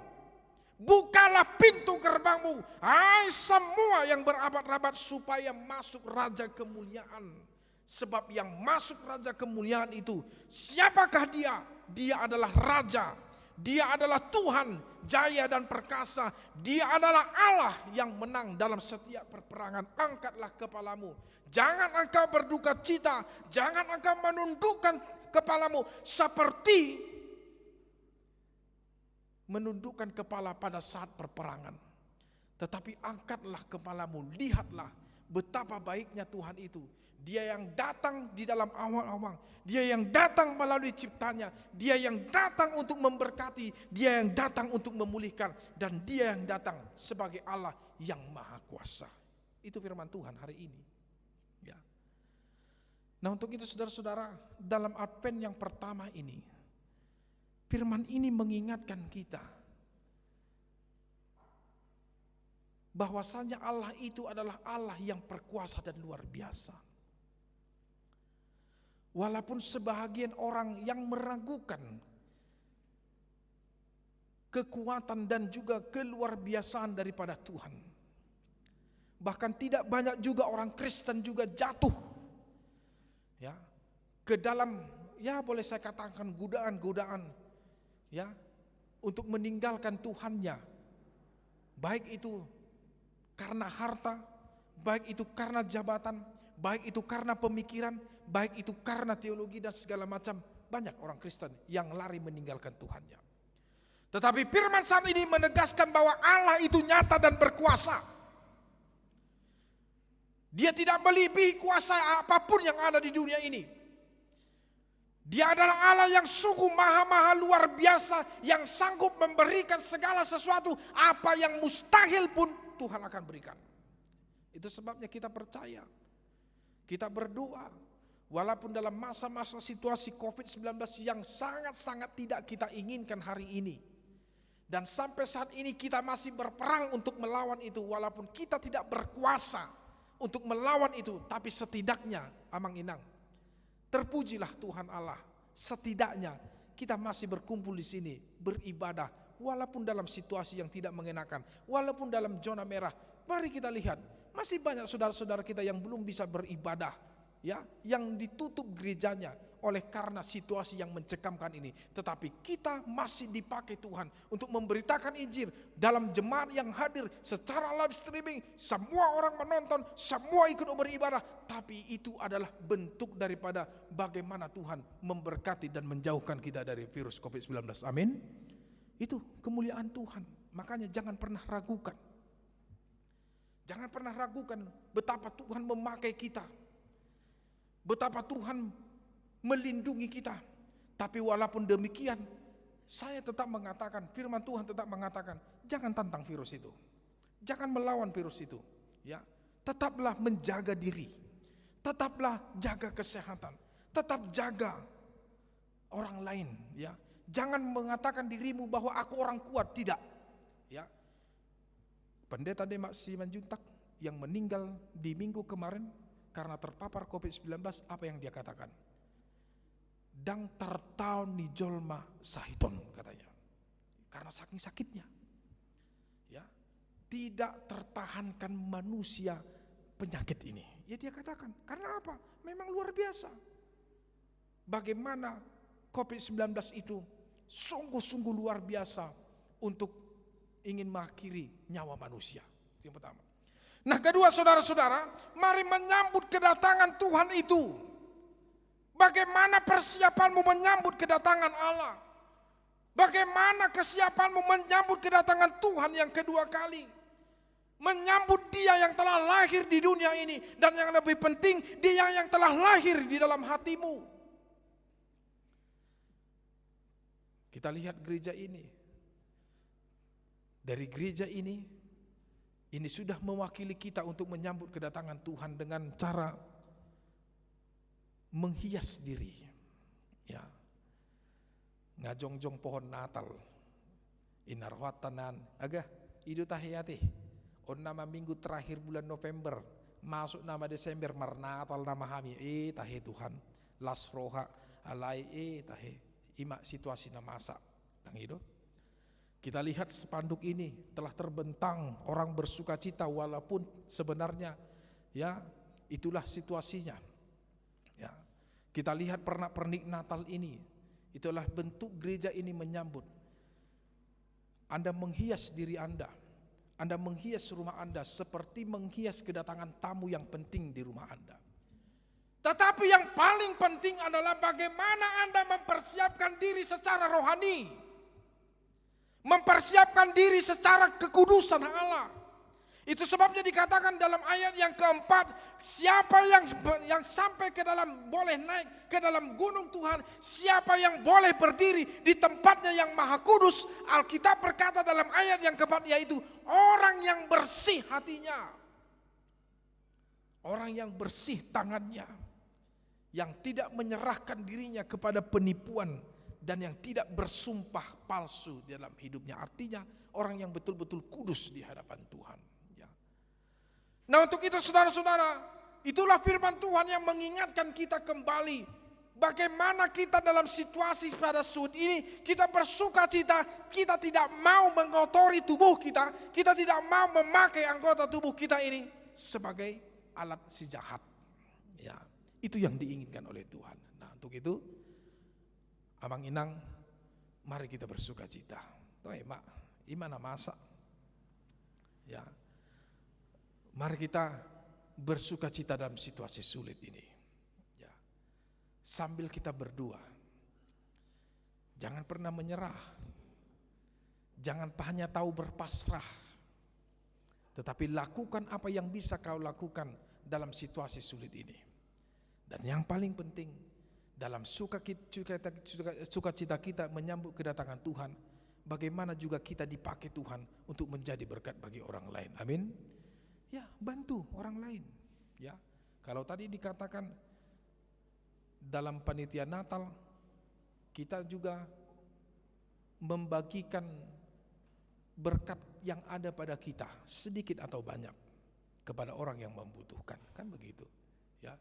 bukalah pintu gerbangmu, hai semua yang berabad-abad, supaya masuk raja kemuliaan. Sebab yang masuk raja kemuliaan itu, siapakah dia? Dia adalah raja, dia adalah Tuhan jaya dan perkasa, dia adalah Allah yang menang dalam setiap peperangan. Angkatlah kepalamu, jangan engkau berduka cita, jangan engkau menundukkan kepalamu seperti menundukkan kepala pada saat perperangan. Tetapi angkatlah kepalamu, lihatlah betapa baiknya Tuhan itu. Dia yang datang di dalam awang-awang, dia yang datang melalui ciptanya, dia yang datang untuk memberkati, dia yang datang untuk memulihkan, dan dia yang datang sebagai Allah yang maha kuasa. Itu firman Tuhan hari ini. Ya. Nah, untuk itu saudara-saudara, dalam Advent yang pertama ini, firman ini mengingatkan kita bahwasanya Allah itu adalah Allah yang berkuasa dan luar biasa. Walaupun sebahagian orang yang meragukan kekuatan dan juga keluar biasaan daripada Tuhan. Bahkan tidak banyak juga orang Kristen juga jatuh ya ke dalam, ya boleh saya katakan, godaan-godaan ya untuk meninggalkan Tuhannya. Baik itu karena harta, baik itu karena jabatan, baik itu karena pemikiran, baik itu karena teologi dan segala macam. Banyak orang Kristen yang lari meninggalkan Tuhannya. Tetapi firman saat ini menegaskan bahwa Allah itu nyata dan berkuasa. Dia tidak melebihi kuasa apapun yang ada di dunia ini. Dia adalah Allah yang sungguh maha-maha luar biasa, yang sanggup memberikan segala sesuatu. Apa yang mustahil pun Tuhan akan berikan. Itu sebabnya kita percaya, kita berdoa, walaupun dalam masa-masa situasi COVID-19 yang sangat-sangat tidak kita inginkan hari ini. Dan sampai saat ini kita masih berperang untuk melawan itu. Walaupun kita tidak berkuasa untuk melawan itu, tapi setidaknya Amang Inang, terpujilah Tuhan Allah. Setidaknya kita masih berkumpul di sini, beribadah. Walaupun dalam situasi yang tidak mengenakan, walaupun dalam zona merah. Mari kita lihat, masih banyak saudara-saudara kita yang belum bisa beribadah, ya, yang ditutup gerejanya oleh karena situasi yang mencekamkan ini. Tetapi kita masih dipakai Tuhan untuk memberitakan Injil dalam jemaat yang hadir secara live streaming. Semua orang menonton, semua ikut beribadah. Tapi itu adalah bentuk daripada bagaimana Tuhan memberkati dan menjauhkan kita dari virus COVID-19. Amin. Itu kemuliaan Tuhan. Makanya jangan pernah ragukan. Jangan pernah ragukan betapa Tuhan memakai kita, betapa Tuhan melindungi kita. Tapi walaupun demikian, saya tetap mengatakan, firman Tuhan tetap mengatakan, jangan tantang virus itu, jangan melawan virus itu. Ya, tetaplah menjaga diri, tetaplah jaga kesehatan, tetap jaga orang lain. Ya, jangan mengatakan dirimu bahwa aku orang kuat, tidak. Ya. Pendeta Demak Simanjuntak yang meninggal di minggu kemarin karena terpapar COVID-19, apa yang dia katakan? Dang tartaun ni jolma sahiton, katanya. Karena saking sakitnya. tidak tertahankan manusia penyakit ini. Ya dia katakan, karena apa? Memang luar biasa. Bagaimana COVID-19 itu sungguh-sungguh luar biasa untuk ingin mengakhiri nyawa manusia. Itu yang pertama. Nah kedua saudara-saudara, mari menyambut kedatangan Tuhan itu. Bagaimana persiapanmu menyambut kedatangan Allah? Bagaimana kesiapanmu menyambut kedatangan Tuhan yang kedua kali? Menyambut Dia yang telah lahir di dunia ini, dan yang lebih penting, Dia yang telah lahir di dalam hatimu. Kita lihat gereja ini. Dari gereja ini sudah mewakili kita untuk menyambut kedatangan Tuhan dengan cara menghias diri, ya, ngajongjong pohon Natal, inarwatanan, agak idu tahiyati, on nama minggu terakhir bulan November, masuk nama Desember, Natal nama kami, tahe Tuhan, las roha alai, tahe, ima situasi nama masa, tang itu. Kita lihat spanduk ini telah terbentang, orang bersukacita walaupun sebenarnya, ya, itulah situasinya. Ya, kita lihat pernak-pernik Natal ini, itulah bentuk gereja ini menyambut. Anda menghias diri Anda menghias rumah Anda seperti menghias kedatangan tamu yang penting di rumah Anda. Tetapi yang paling penting adalah bagaimana Anda mempersiapkan diri secara rohani, mempersiapkan diri secara kekudusan Allah. Itu sebabnya dikatakan dalam ayat yang keempat, siapa yang sampai ke dalam, boleh naik ke dalam gunung Tuhan, siapa yang boleh berdiri di tempatnya yang maha kudus. Alkitab berkata dalam ayat yang keempat, yaitu orang yang bersih hatinya, orang yang bersih tangannya, yang tidak menyerahkan dirinya kepada penipuan, dan yang tidak bersumpah palsu dalam hidupnya. Artinya orang yang betul-betul kudus di hadapan Tuhan. Nah untuk itu saudara-saudara, itulah firman Tuhan yang mengingatkan kita kembali. Bagaimana kita dalam situasi pada saat ini, kita bersuka cita, kita tidak mau mengotori tubuh kita, kita tidak mau memakai anggota tubuh kita ini sebagai alat si jahat. Ya, itu yang diinginkan oleh Tuhan. Nah untuk itu, Amang Inang, mari kita bersuka cita. Toh mak, imana masa? Ya. Mari kita bersuka cita dalam situasi sulit ini, ya. Sambil kita berdoa, jangan pernah menyerah, jangan hanya tahu berpasrah, tetapi lakukan apa yang bisa kau lakukan dalam situasi sulit ini. Dan yang paling penting, dalam sukacita kita menyambut kedatangan Tuhan, bagaimana juga kita dipakai Tuhan untuk menjadi berkat bagi orang lain. Amin. Ya, bantu orang lain. Ya, kalau tadi dikatakan dalam panitia Natal, kita juga membagikan berkat yang ada pada kita, sedikit atau banyak, kepada orang yang membutuhkan, kan begitu. Ya,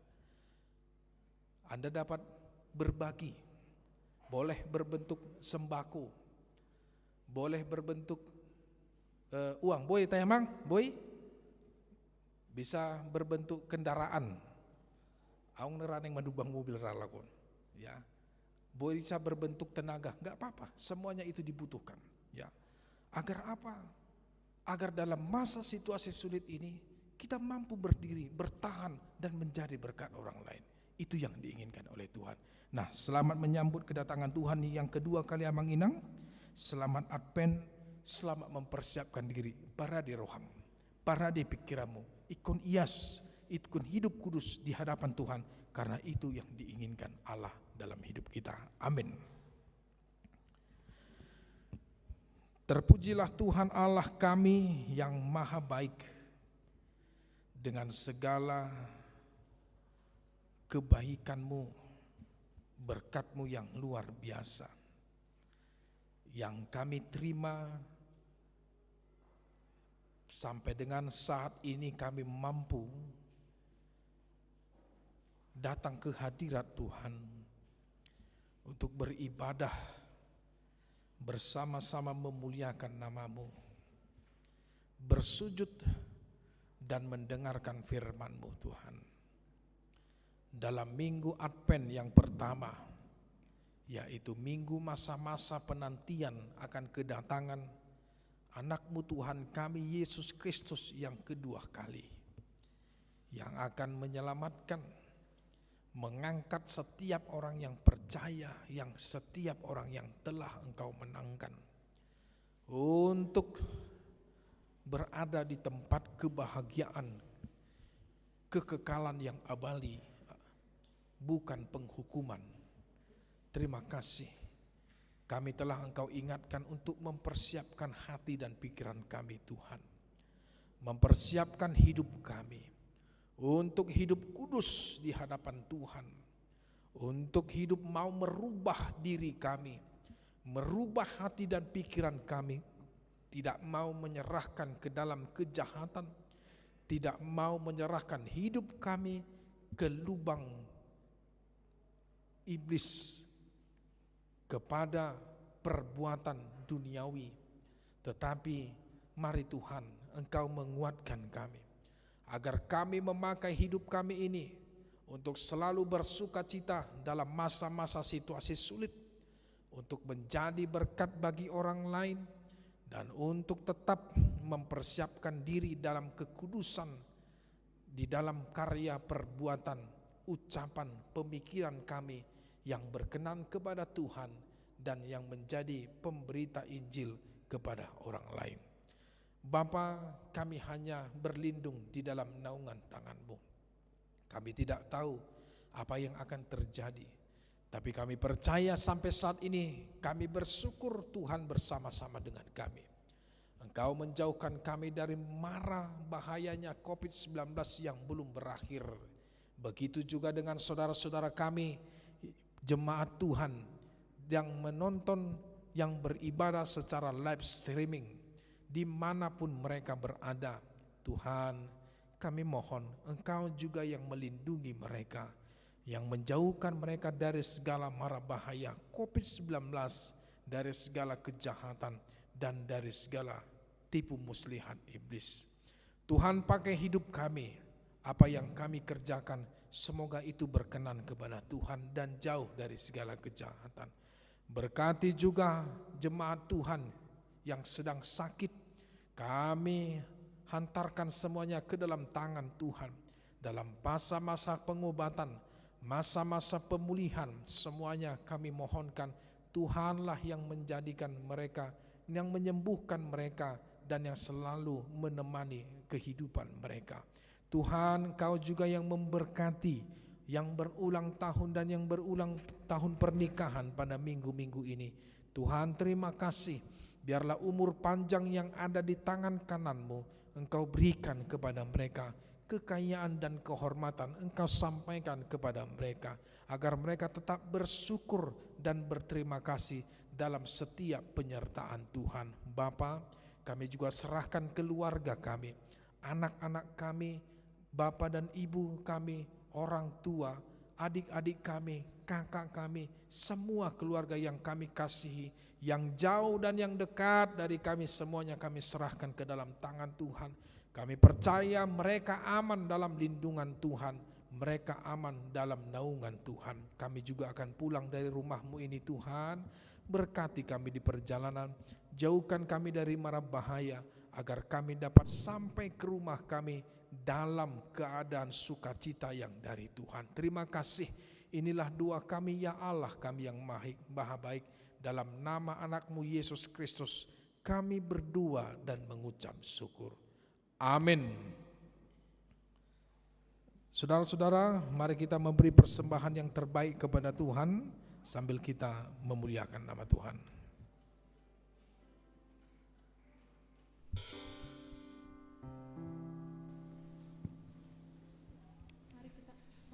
Anda dapat berbagi, boleh berbentuk sembako, boleh berbentuk uang. Boy, tanya mang, boy. Bisa berbentuk kendaraan, aung neran yang mendubang mobil ralakon, ya, bisa berbentuk tenaga, nggak apa-apa, semuanya itu dibutuhkan, ya. Agar apa? Agar dalam masa situasi sulit ini kita mampu berdiri, bertahan dan menjadi berkat orang lain. Itu yang diinginkan oleh Tuhan. Nah, selamat menyambut kedatangan Tuhan yang kedua kali Amang Inang. Selamat Advent, selamat mempersiapkan diri, parade roham, parade pikiranmu. Ikon ias, ikon hidup kudus di hadapan Tuhan, karena itu yang diinginkan Allah dalam hidup kita. Amin. Terpujilah Tuhan Allah kami yang maha baik, dengan segala kebaikan-Mu, berkat-Mu yang luar biasa, yang kami terima. Sampai dengan saat ini kami mampu datang ke hadirat Tuhan untuk beribadah bersama-sama memuliakan nama-Mu. bersujud dan mendengarkan firman-Mu Tuhan. Dalam minggu Advent yang pertama, yaitu minggu masa-masa penantian akan kedatangan anak-Mu Tuhan kami Yesus Kristus yang kedua kali, yang akan menyelamatkan, mengangkat setiap orang yang percaya, yang setiap orang yang telah Engkau menangkan, untuk berada di tempat kebahagiaan, kekekalan yang abadi, bukan penghukuman. Terima kasih, kami telah Engkau ingatkan untuk mempersiapkan hati dan pikiran kami Tuhan, mempersiapkan hidup kami untuk hidup kudus di hadapan Tuhan, untuk hidup mau merubah diri kami, merubah hati dan pikiran kami, tidak mau menyerahkan ke dalam kejahatan, tidak mau menyerahkan hidup kami ke lubang iblis, kepada perbuatan duniawi. Tetapi mari Tuhan, Engkau menguatkan kami, agar kami memakai hidup kami ini untuk selalu bersukacita dalam masa-masa situasi sulit, untuk menjadi berkat bagi orang lain, dan untuk tetap mempersiapkan diri dalam kekudusan di dalam karya perbuatan, ucapan, pemikiran kami yang berkenan kepada Tuhan dan yang menjadi pemberita Injil kepada orang lain. Bapa, kami hanya berlindung di dalam naungan tangan-Mu. Kami tidak tahu apa yang akan terjadi, tapi kami percaya sampai saat ini kami bersyukur Tuhan bersama-sama dengan kami. Engkau menjauhkan kami dari mara bahayanya COVID-19 yang belum berakhir. Begitu juga dengan saudara-saudara kami, jemaat Tuhan yang menonton, yang beribadah secara live streaming, dimanapun mereka berada. Tuhan, kami mohon Engkau juga yang melindungi mereka, yang menjauhkan mereka dari segala mara bahaya COVID-19, dari segala kejahatan, dan dari segala tipu muslihat iblis. Tuhan, pakai hidup kami, apa yang kami kerjakan, semoga itu berkenan kepada Tuhan dan jauh dari segala kejahatan. Berkati juga jemaat Tuhan yang sedang sakit, kami hantarkan semuanya ke dalam tangan Tuhan. Dalam masa-masa pengobatan, masa-masa pemulihan, semuanya kami mohonkan Tuhanlah yang menjadikan mereka, yang menyembuhkan mereka, dan yang selalu menemani kehidupan mereka. Tuhan, Kau juga yang memberkati yang berulang tahun dan yang berulang tahun pernikahan pada minggu-minggu ini. Tuhan, terima kasih. Biarlah umur panjang yang ada di tangan kanan-Mu Engkau berikan kepada mereka. Kekayaan dan kehormatan Engkau sampaikan kepada mereka, agar mereka tetap bersyukur dan berterima kasih dalam setiap penyertaan Tuhan. Bapa, kami juga serahkan keluarga kami, anak-anak kami, Bapa dan Ibu kami, orang tua, adik-adik kami, kakak kami, semua keluarga yang kami kasihi, yang jauh dan yang dekat dari kami, semuanya kami serahkan ke dalam tangan Tuhan. Kami percaya mereka aman dalam lindungan Tuhan, mereka aman dalam naungan Tuhan. Kami juga akan pulang dari rumah-Mu ini Tuhan. Berkati kami di perjalanan, jauhkan kami dari mara bahaya, agar kami dapat sampai ke rumah kami dalam keadaan sukacita yang dari Tuhan. Terima kasih. Inilah doa kami ya Allah kami yang maha baik. Dalam nama anak-Mu Yesus Kristus kami berdoa dan mengucap syukur. Amin. Saudara-saudara, mari kita memberi persembahan yang terbaik kepada Tuhan sambil kita memuliakan nama Tuhan.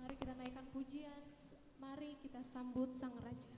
Mari kita naikkan pujian, mari kita sambut Sang Raja.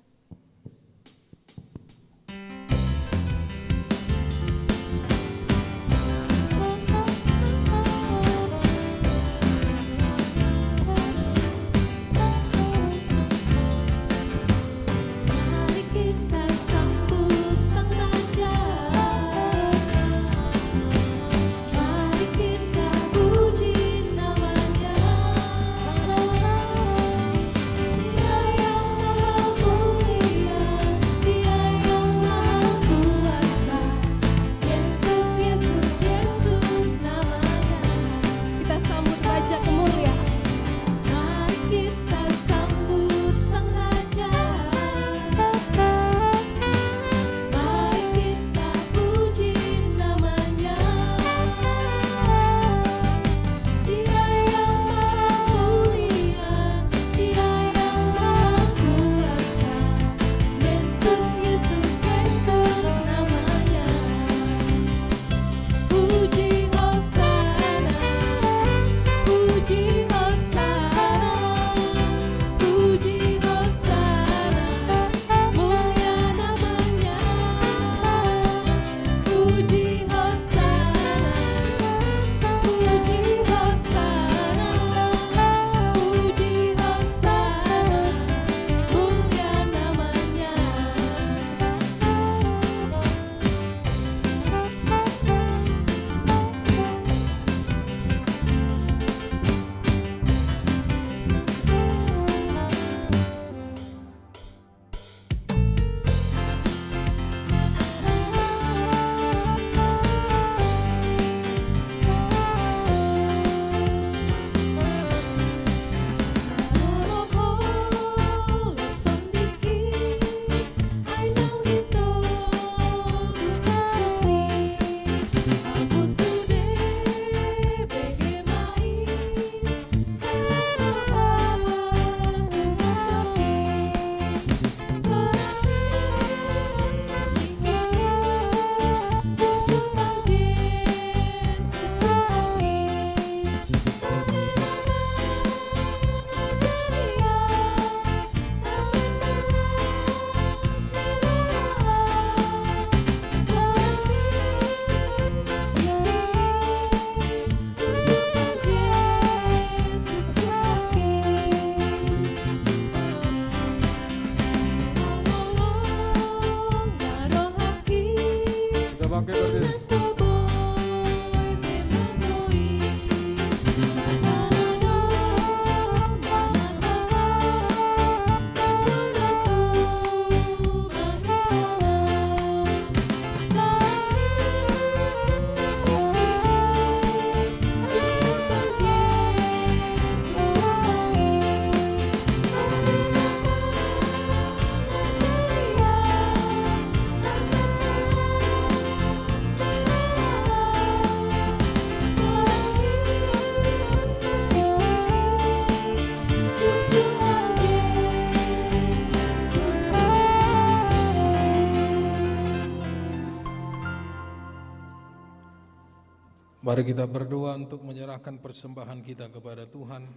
Mari kita berdoa untuk menyerahkan persembahan kita kepada Tuhan.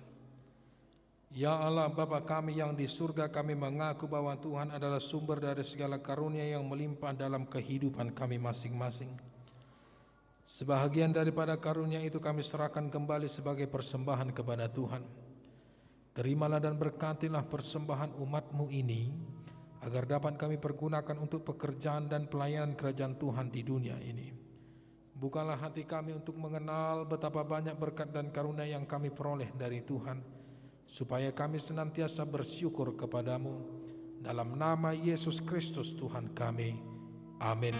Ya Allah Bapa kami yang di surga, kami mengaku bahwa Tuhan adalah sumber dari segala karunia yang melimpah dalam kehidupan kami masing-masing. Sebahagian daripada karunia itu kami serahkan kembali sebagai persembahan kepada Tuhan. Terimalah dan berkatilah persembahan umat-Mu ini, agar dapat kami pergunakan untuk pekerjaan dan pelayanan kerajaan Tuhan di dunia ini. Bukalah hati kami untuk mengenal betapa banyak berkat dan karunia yang kami peroleh dari Tuhan, supaya kami senantiasa bersyukur kepadamu. Dalam nama Yesus Kristus Tuhan kami. Amin.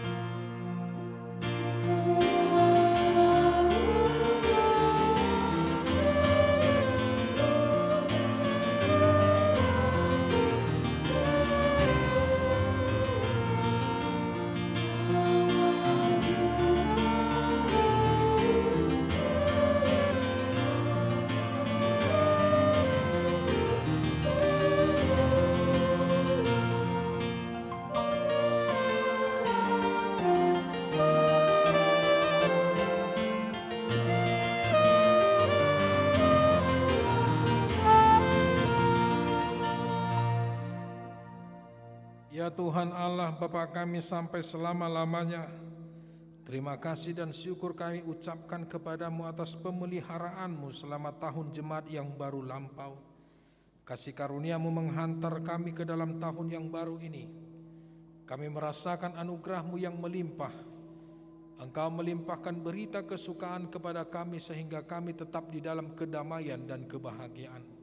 Ya Tuhan Allah Bapa kami sampai selama-lamanya, terima kasih dan syukur kami ucapkan kepadamu atas pemeliharaanmu selama tahun jemaat yang baru lampau. Kasih karuniamu menghantar kami ke dalam tahun yang baru ini. Kami merasakan anugerahmu yang melimpah. Engkau melimpahkan berita kesukaan kepada kami sehingga kami tetap di dalam kedamaian dan kebahagiaan.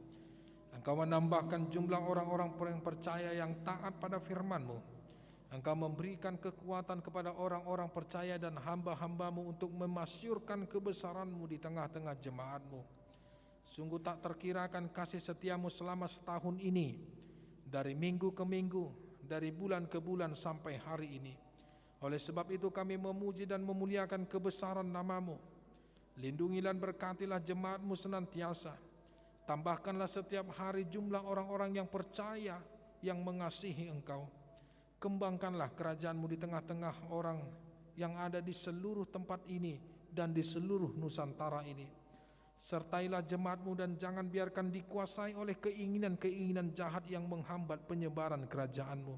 Engkau menambahkan jumlah orang-orang yang percaya yang taat pada firman-Mu. Engkau memberikan kekuatan kepada orang-orang percaya dan hamba-hamba-Mu untuk memasyurkan kebesaran-Mu di tengah-tengah jemaat-Mu. Sungguh tak terkirakan kasih setia-Mu selama setahun ini, dari minggu ke minggu, dari bulan ke bulan sampai hari ini. Oleh sebab itu kami memuji dan memuliakan kebesaran nama-Mu. Lindungilah dan berkatilah jemaat-Mu senantiasa. Tambahkanlah setiap hari jumlah orang-orang yang percaya, yang mengasihi Engkau. Kembangkanlah kerajaan-Mu di tengah-tengah orang yang ada di seluruh tempat ini dan di seluruh Nusantara ini. Sertailah jemaat-Mu dan jangan biarkan dikuasai oleh keinginan-keinginan jahat yang menghambat penyebaran kerajaan-Mu.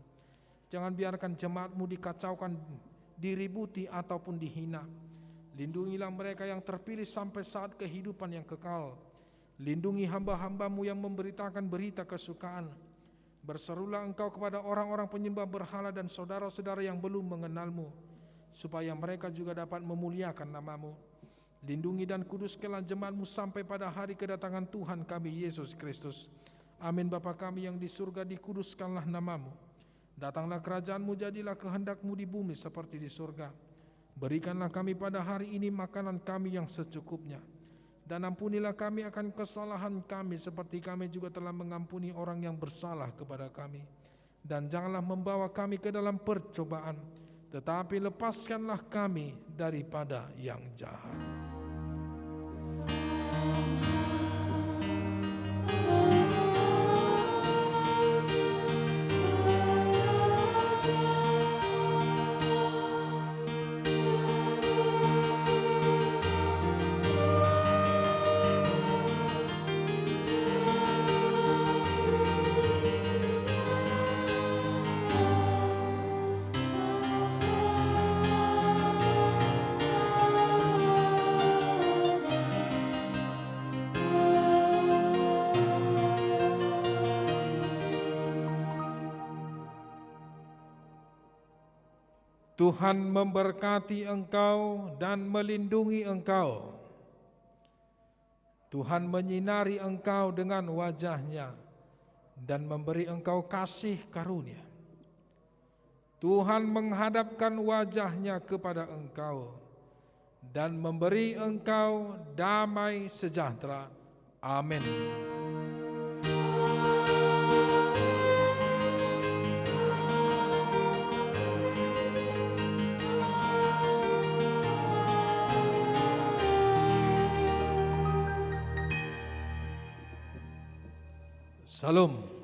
Jangan biarkan jemaat-Mu dikacaukan, diributi ataupun dihina. Lindungilah mereka yang terpilih sampai saat kehidupan yang kekal. Lindungi hamba-hamba-Mu yang memberitakan berita kesukaan. Berserulah Engkau kepada orang-orang penyembah berhala dan saudara-saudara yang belum mengenal-Mu, supaya mereka juga dapat memuliakan nama-Mu. Lindungi dan kuduskanlah jemaat-Mu sampai pada hari kedatangan Tuhan kami Yesus Kristus. Amin. Bapa kami yang di surga, dikuduskanlah nama-Mu. Datanglah kerajaan-Mu, jadilah kehendak-Mu di bumi seperti di surga. Berikanlah kami pada hari ini makanan kami yang secukupnya. Dan ampunilah kami akan kesalahan kami seperti kami juga telah mengampuni orang yang bersalah kepada kami. Dan janganlah membawa kami ke dalam percobaan, tetapi lepaskanlah kami daripada yang jahat. Tuhan memberkati engkau dan melindungi engkau. Tuhan menyinari engkau dengan wajah-Nya dan memberi engkau kasih karunia. Tuhan menghadapkan wajah-Nya kepada engkau dan memberi engkau damai sejahtera. Amin. Salam.